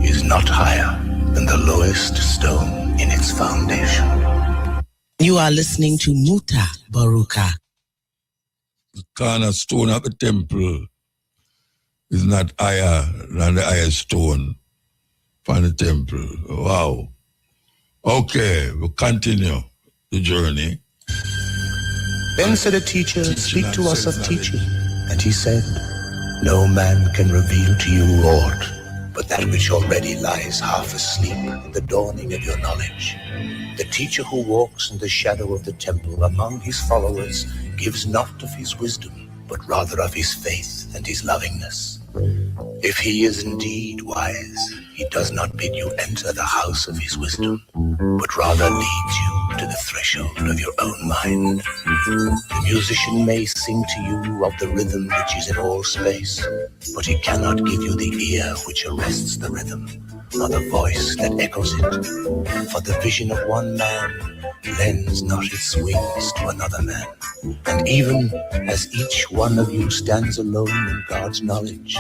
is not higher than the lowest stone in its foundation. You are listening to Muta Baruka. The cornerstone of the temple is not higher than the highest stone from the temple. Wow. Okay, we'll continue the journey. Then said a teacher, speak to us of teaching. And he said, no man can reveal to you aught but that which already lies half asleep in the dawning of your knowledge. The teacher who walks in the shadow of the temple among his followers gives not of his wisdom, but rather of his faith and his lovingness. If he is indeed wise, he does not bid you enter the house of his wisdom, but rather leads you to the threshold of your own mind. The musician may sing to you of the rhythm which is in all space, but he cannot give you the ear which arrests the rhythm, nor the voice that echoes it. For the vision of one man lends not its wings to another man. And even as each one of you stands alone in God's knowledge,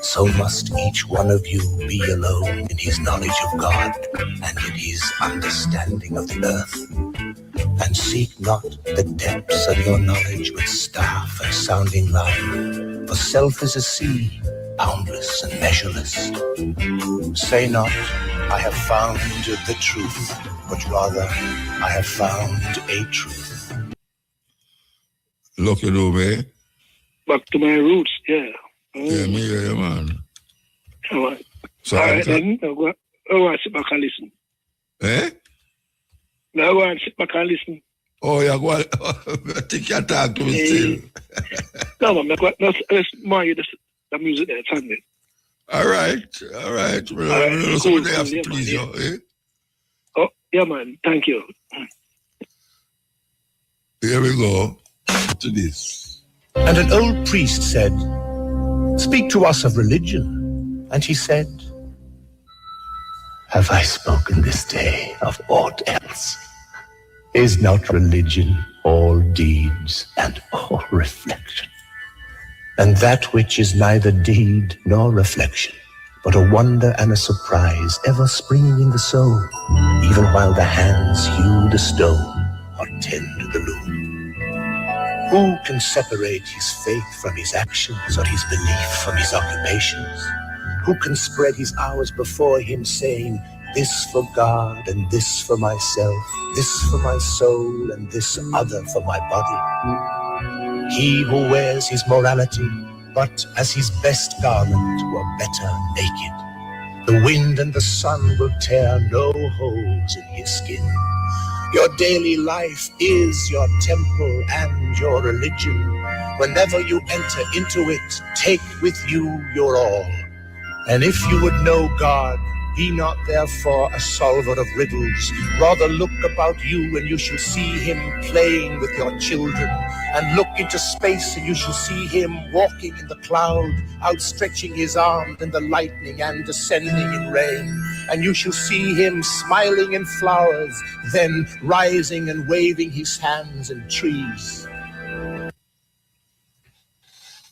so must each one of you be alone in his knowledge of God and in his understanding of the earth. And seek not the depths of your knowledge with staff and sounding line, for self is a sea, boundless and measureless. Say not, I have found the truth, but rather, I have found a truth. Look at me. Back to my roots, yeah. Yeah, me, yeah, man. All right. So All right, then, I'll go and sit back and listen. Eh? Now I'll go and sit back and listen. Oh, yeah, go on. I think you talk to me still. No, man, let's mind the music there, it's it. All right. Cool, Please, yeah. Eh? Oh, yeah, man. Thank you. Here we go to this. And an old priest said, speak to us of religion. And he said, have I spoken this day of aught else? Is not religion all deeds and all reflection? And that which is neither deed nor reflection, but a wonder and a surprise ever springing in the soul, even while the hands hew the stone or tend the loom. Who can separate his faith from his actions or his belief from his occupations? Who can spread his hours before him, saying, this for God and this for myself, this for my soul and this other for my body? He who wears his morality, but as his best garment were better naked. The wind and the sun will tear no holes in his skin. Your daily life is your temple and your religion. Whenever you enter into it, take with you your all. And if you would know God, Be not therefore a solver of riddles. Rather look about you, and you shall see him playing with your children. And look into space, and you shall see him walking in the cloud, outstretching his arms in the lightning and descending in rain. And you shall see him smiling in flowers, then rising and waving his hands in trees.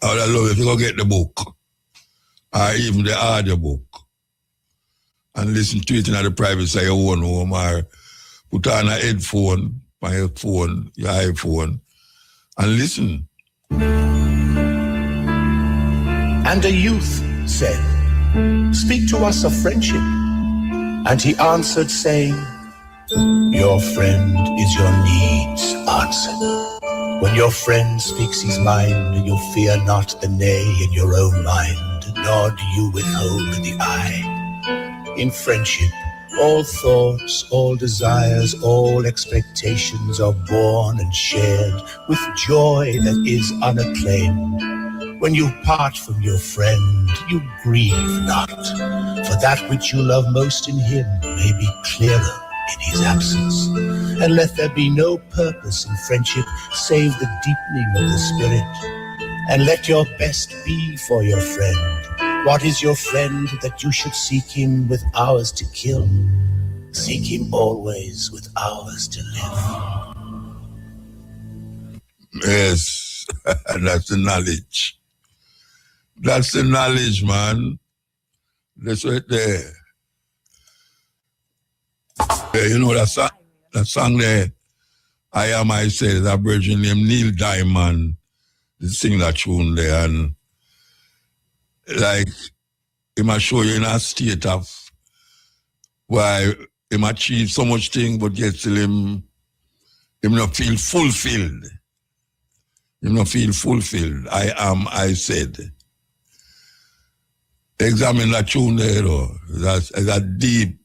I would love if you go get the book, or even the audio book, and listen to it in the privacy of your own home, or put on a headphone, on your phone, your iPhone, and listen. And a youth said, "Speak to us of friendship." And he answered, saying, "Your friend is your needs answered. When your friend speaks his mind, you fear not the nay in your own mind, nor do you withhold the eye. In friendship, all thoughts, all desires, all expectations are born and shared with joy that is unacclaimed. When you part from your friend, you grieve not, for that which you love most in him may be clearer in his absence. And let there be no purpose in friendship save the deepening of the spirit. And let your best be for your friend. What is your friend that you should seek him with hours to kill? Seek him always with hours to live." Yes, that's the knowledge. That's the knowledge, man. That's right there. Yeah, you know that song there, I Am I Said, that virgin named Neil Diamond, they sing that tune there, and like, he might show you in a state of why he might achieve so much thing, but yet still him not feel fulfilled. Him not feel fulfilled. I said. Examine that tune there, though. That's a deep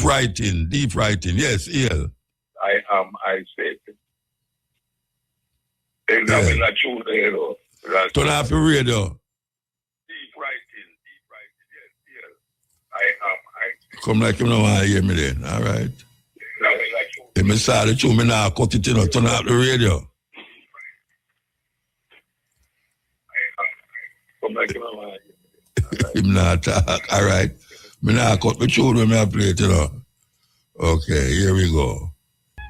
writing. Yes, El. I said. Examine that tune there, though. Turn off your radio. Deep writing, yes, I Come like you don't want to hear me then, all right? If I start the tune, I now cut it, turn off the radio. Come like you don't want to hear me. Him not talk, all right? Me now cut the tune when I play it, Okay, here we go.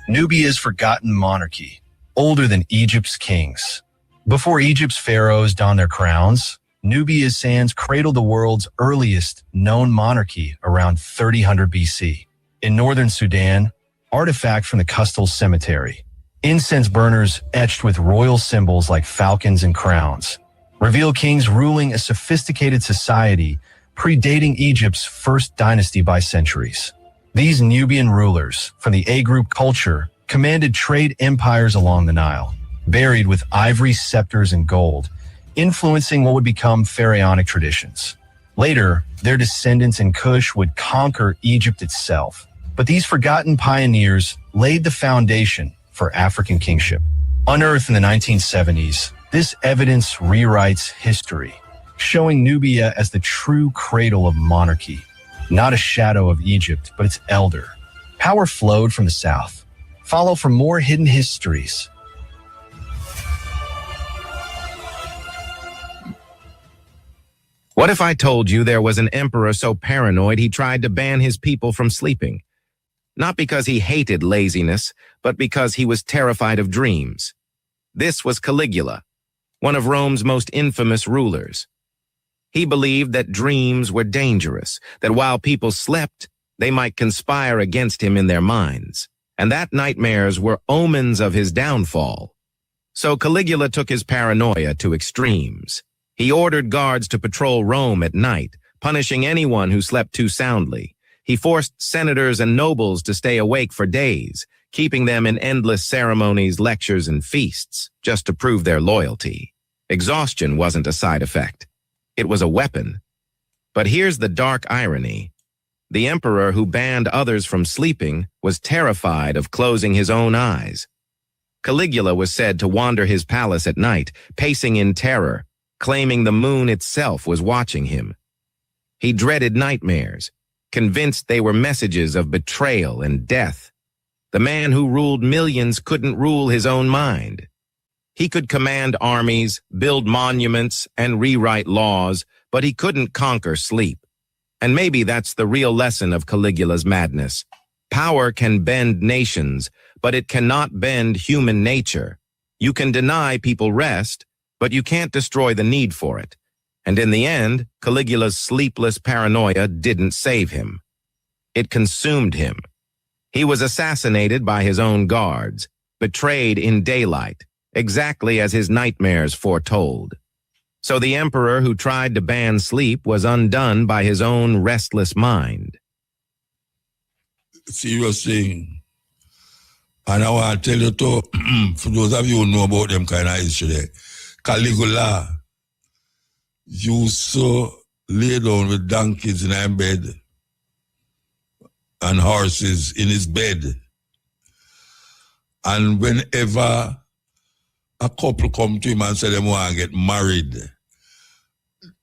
Nubia's forgotten monarchy, older than Egypt's kings. Before Egypt's pharaohs donned their crowns, Nubia's sands cradled the world's earliest known monarchy around 3000 BC. In northern Sudan, artifact from the Custal Cemetery, incense burners etched with royal symbols like falcons and crowns, reveal kings ruling a sophisticated society predating Egypt's first dynasty by centuries. These Nubian rulers from the A-group culture commanded trade empires along the Nile, buried with ivory scepters and gold, influencing what would become pharaonic traditions. Later, their descendants in Kush would conquer Egypt itself. But these forgotten pioneers laid the foundation for African kingship. Unearthed in the 1970s, this evidence rewrites history, showing Nubia as the true cradle of monarchy, not a shadow of Egypt, but its elder. Power flowed from the south. Follow for more hidden histories. What if I told you there was an emperor so paranoid he tried to ban his people from sleeping? Not because he hated laziness, but because he was terrified of dreams. This was Caligula, one of Rome's most infamous rulers. He believed that dreams were dangerous, that while people slept, they might conspire against him in their minds, and that nightmares were omens of his downfall. So Caligula took his paranoia to extremes. He ordered guards to patrol Rome at night, punishing anyone who slept too soundly. He forced senators and nobles to stay awake for days, keeping them in endless ceremonies, lectures, and feasts, just to prove their loyalty. Exhaustion wasn't a side effect. It was a weapon. But here's the dark irony. The emperor who banned others from sleeping was terrified of closing his own eyes. Caligula was said to wander his palace at night, pacing in terror, claiming the moon itself was watching him. He dreaded nightmares, convinced they were messages of betrayal and death. The man who ruled millions couldn't rule his own mind. He could command armies, build monuments, and rewrite laws, but he couldn't conquer sleep. And maybe that's the real lesson of Caligula's madness. Power can bend nations, but it cannot bend human nature. You can deny people rest, but you can't destroy the need for it. And in the end, Caligula's sleepless paranoia didn't save him. It consumed him. He was assassinated by his own guards, betrayed in daylight, exactly as his nightmares foretold. So the emperor who tried to ban sleep was undone by his own restless mind. Serious thing. And I want to tell you too, for those of you who know about them kind of history, Caligula used to lay down with donkeys in his bed and horses in his bed. And whenever a couple come to him and say they want to get married,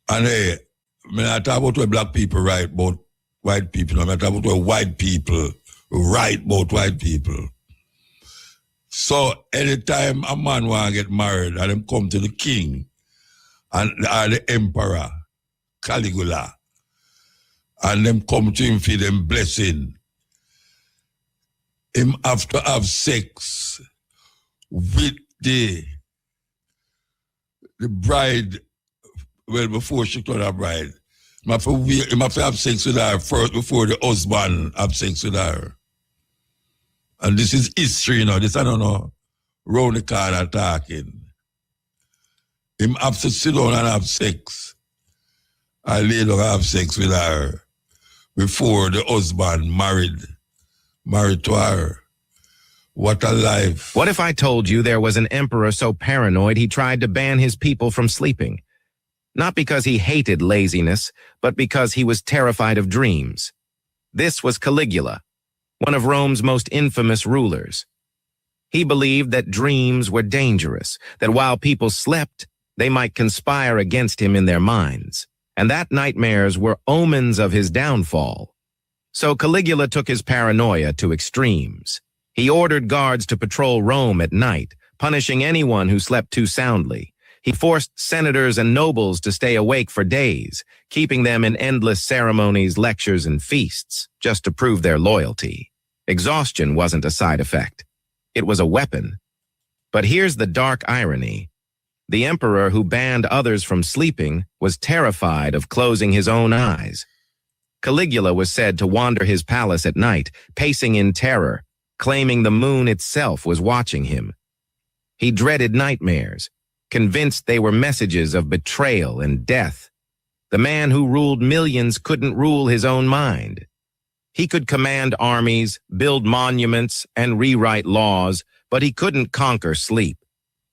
and hey, I mean, I talk about what black people write about white people. I talk about what white people write about white people. So anytime a man want to get married and them come to the king and the emperor, Caligula, and them come to him for them blessing, him have to have sex with the bride, well, before she called her bride. He have to have sex with her first before the husband have sex with her. And this is history, you know. This I don't know. Round the corner talking. Him have to sit down and have sex. I lay down and have sex with her before the husband married to her. What a life. What if I told you there was an emperor so paranoid he tried to ban his people from sleeping? Not because he hated laziness, but because he was terrified of dreams. This was Caligula, one of Rome's most infamous rulers. He believed that dreams were dangerous, that while people slept, they might conspire against him in their minds, and that nightmares were omens of his downfall. So Caligula took his paranoia to extremes. He ordered guards to patrol Rome at night, punishing anyone who slept too soundly. He forced senators and nobles to stay awake for days, keeping them in endless ceremonies, lectures, and feasts, just to prove their loyalty. Exhaustion wasn't a side effect. It was a weapon. But here's the dark irony. The emperor who banned others from sleeping was terrified of closing his own eyes. Caligula was said to wander his palace at night, pacing in terror, claiming the moon itself was watching him. He dreaded nightmares, convinced they were messages of betrayal and death. The man who ruled millions couldn't rule his own mind. He could command armies, build monuments, and rewrite laws, but he couldn't conquer sleep.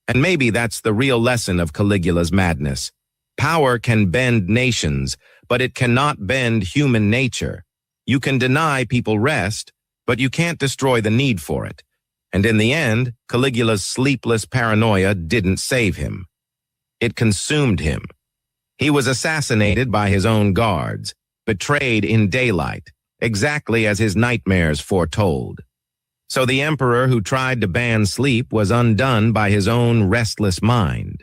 And maybe that's the real lesson of Caligula's madness. Power can bend nations, but it cannot bend human nature. You can deny people rest, but you can't destroy the need for it. And in the end, Caligula's sleepless paranoia didn't save him. It consumed him. He was assassinated by his own guards, betrayed in daylight, exactly as his nightmares foretold. So the emperor who tried to ban sleep was undone by his own restless mind.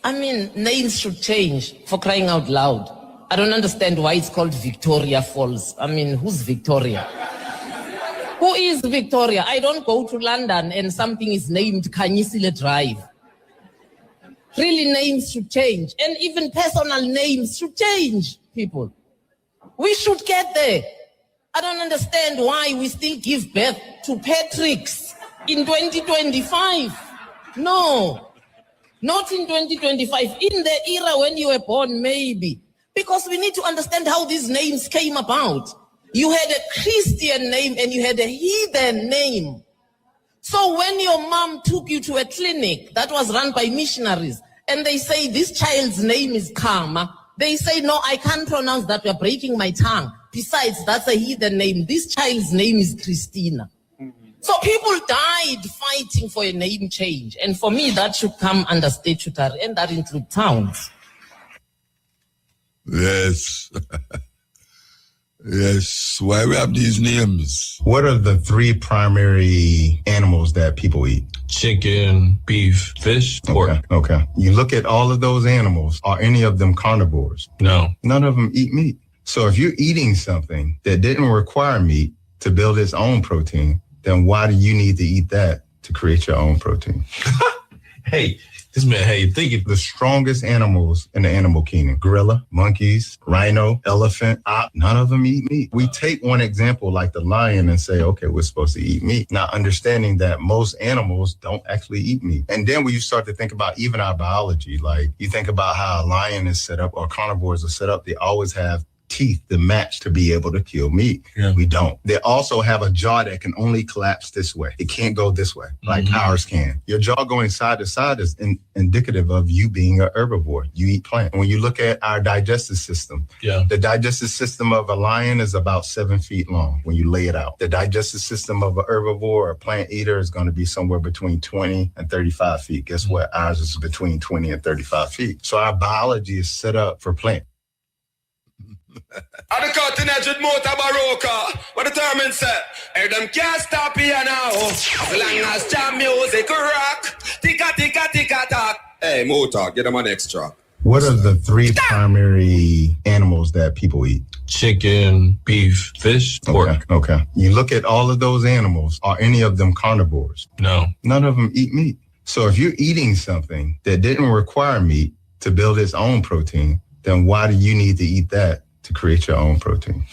I mean, names should change, for crying out loud. I don't understand why it's called Victoria Falls. I mean, who's Victoria? Who is Victoria? I don't go to London and something is named Kanyisile Drive. Really, names should change. And even personal names should change, people. We should get there. I don't understand why we still give birth to Patricks in 2025. No, not in 2025. In the era when you were born, maybe. Because we need to understand how these names came about. You had a Christian name and you had a heathen name. So when your mom took you to a clinic that was run by missionaries and they say this child's name is Karma, they say, no, I can't pronounce that. We're breaking my tongue. Besides, that's a heathen name. This child's name is Christina. So people died fighting for a name change. And for me, that should come under statutory, and that includes towns. Yes. Yes. Why we have these names? What are the three primary animals that people eat? Chicken, beef, fish, pork. Okay. You look at all of those animals. Are any of them carnivores? No. None of them eat meat. So if you're eating something that didn't require meat to build its own protein, then why do you need to eat that to create your own protein? Hey, this man, thinking. The strongest animals in the animal kingdom: gorilla, monkeys, rhino, elephant, ox, none of them eat meat. We take one example like the lion and say, okay, we're supposed to eat meat, not understanding that most animals don't actually eat meat. And then when you start to think about even our biology, like you think about how a lion is set up or carnivores are set up, they always have teeth to match to be able to kill meat. Yeah. We don't. They also have a jaw that can only collapse this way. It can't go this way like ours can. Your jaw going side to side is indicative of you being an herbivore. You eat plant. When you look at our digestive system, the digestive system of a lion is about 7 feet long when you lay it out. The digestive system of a herbivore or a plant eater is going to be somewhere between 20 and 35 feet. Guess what? Ours is between 20 and 35 feet. So our biology is set up for plant. On the cutting edge with motor baroka, what determined say, hey, them can't stop here now. As long as jam music rock, ticka ticka ticka tock. Hey, motor, get them an extra. What are the three primary animals that people eat? Chicken, beef, fish, pork. Okay. You look at all of those animals. Are any of them carnivores? No. None of them eat meat. So if you're eating something that didn't require meat to build its own protein, then why do you need to eat that to create your own protein?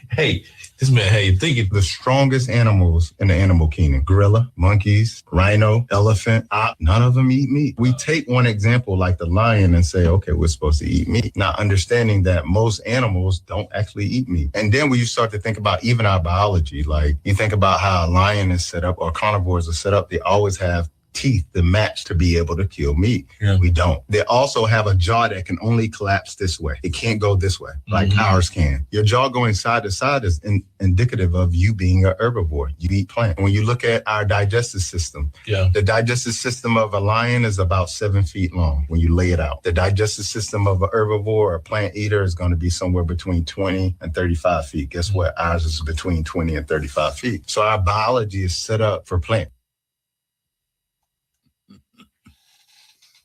Hey, this man, thinking. The strongest animals in the animal kingdom: gorilla, monkeys, rhino, elephant, ox, none of them eat meat. We take one example like the lion and say, okay, we're supposed to eat meat, not understanding that most animals don't actually eat meat. And then when you start to think about even our biology, like you think about how a lion is set up or carnivores are set up, they always have teeth to match to be able to kill meat. Yeah. We don't. They also have a jaw that can only collapse this way. It can't go this way like ours can. Your jaw going side to side is indicative of you being an herbivore. You eat plant. When you look at our digestive system, the digestive system of a lion is about 7 feet long when you lay it out. The digestive system of a herbivore or a plant eater is going to be somewhere between 20 and 35 feet. Guess what? Ours is between 20 and 35 feet. So our biology is set up for plant.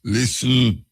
Listen.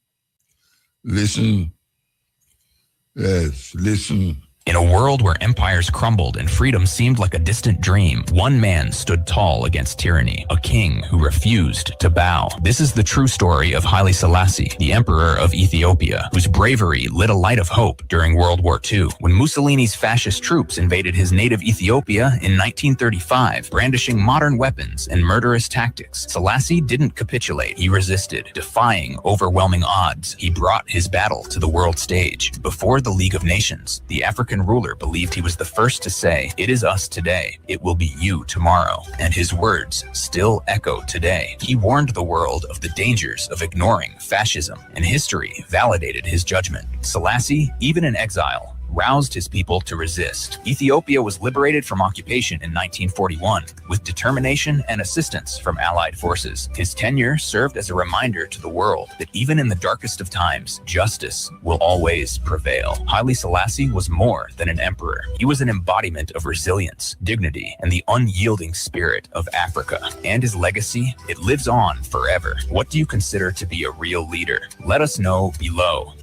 Yes, listen. In a world where empires crumbled and freedom seemed like a distant dream, one man stood tall against tyranny, a king who refused to bow. This is the true story of Haile Selassie, the emperor of Ethiopia, whose bravery lit a light of hope during World War II. When Mussolini's fascist troops invaded his native Ethiopia in 1935, brandishing modern weapons and murderous tactics, Selassie didn't capitulate. He resisted, defying overwhelming odds. He brought his battle to the world stage. Before the League of Nations, the African ruler believed he was the first to say, "It is us today, it will be you tomorrow." And his words still echo today. He warned the world of the dangers of ignoring fascism, and history validated his judgment. Selassie, even in exile, roused his people to resist. Ethiopia was liberated from occupation in 1941 with determination and assistance from Allied forces. His tenure served as a reminder to the world that even in the darkest of times, justice will always prevail. Haile Selassie was more than an emperor. He was an embodiment of resilience, dignity, and the unyielding spirit of Africa. And his legacy, it lives on forever. What do you consider to be a real leader? Let us know below.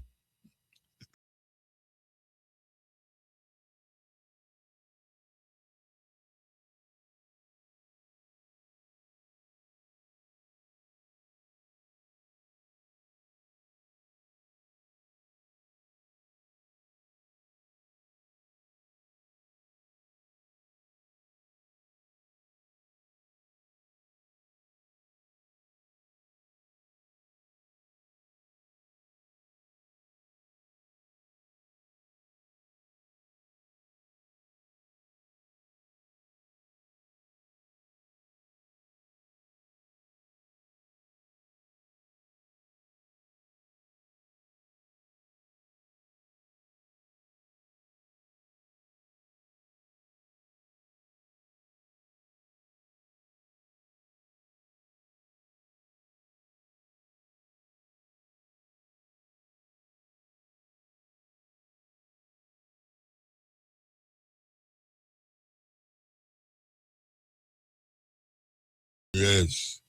Yes.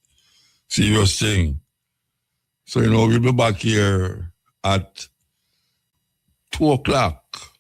Serious thing. So, we'll be back here at 2 o'clock.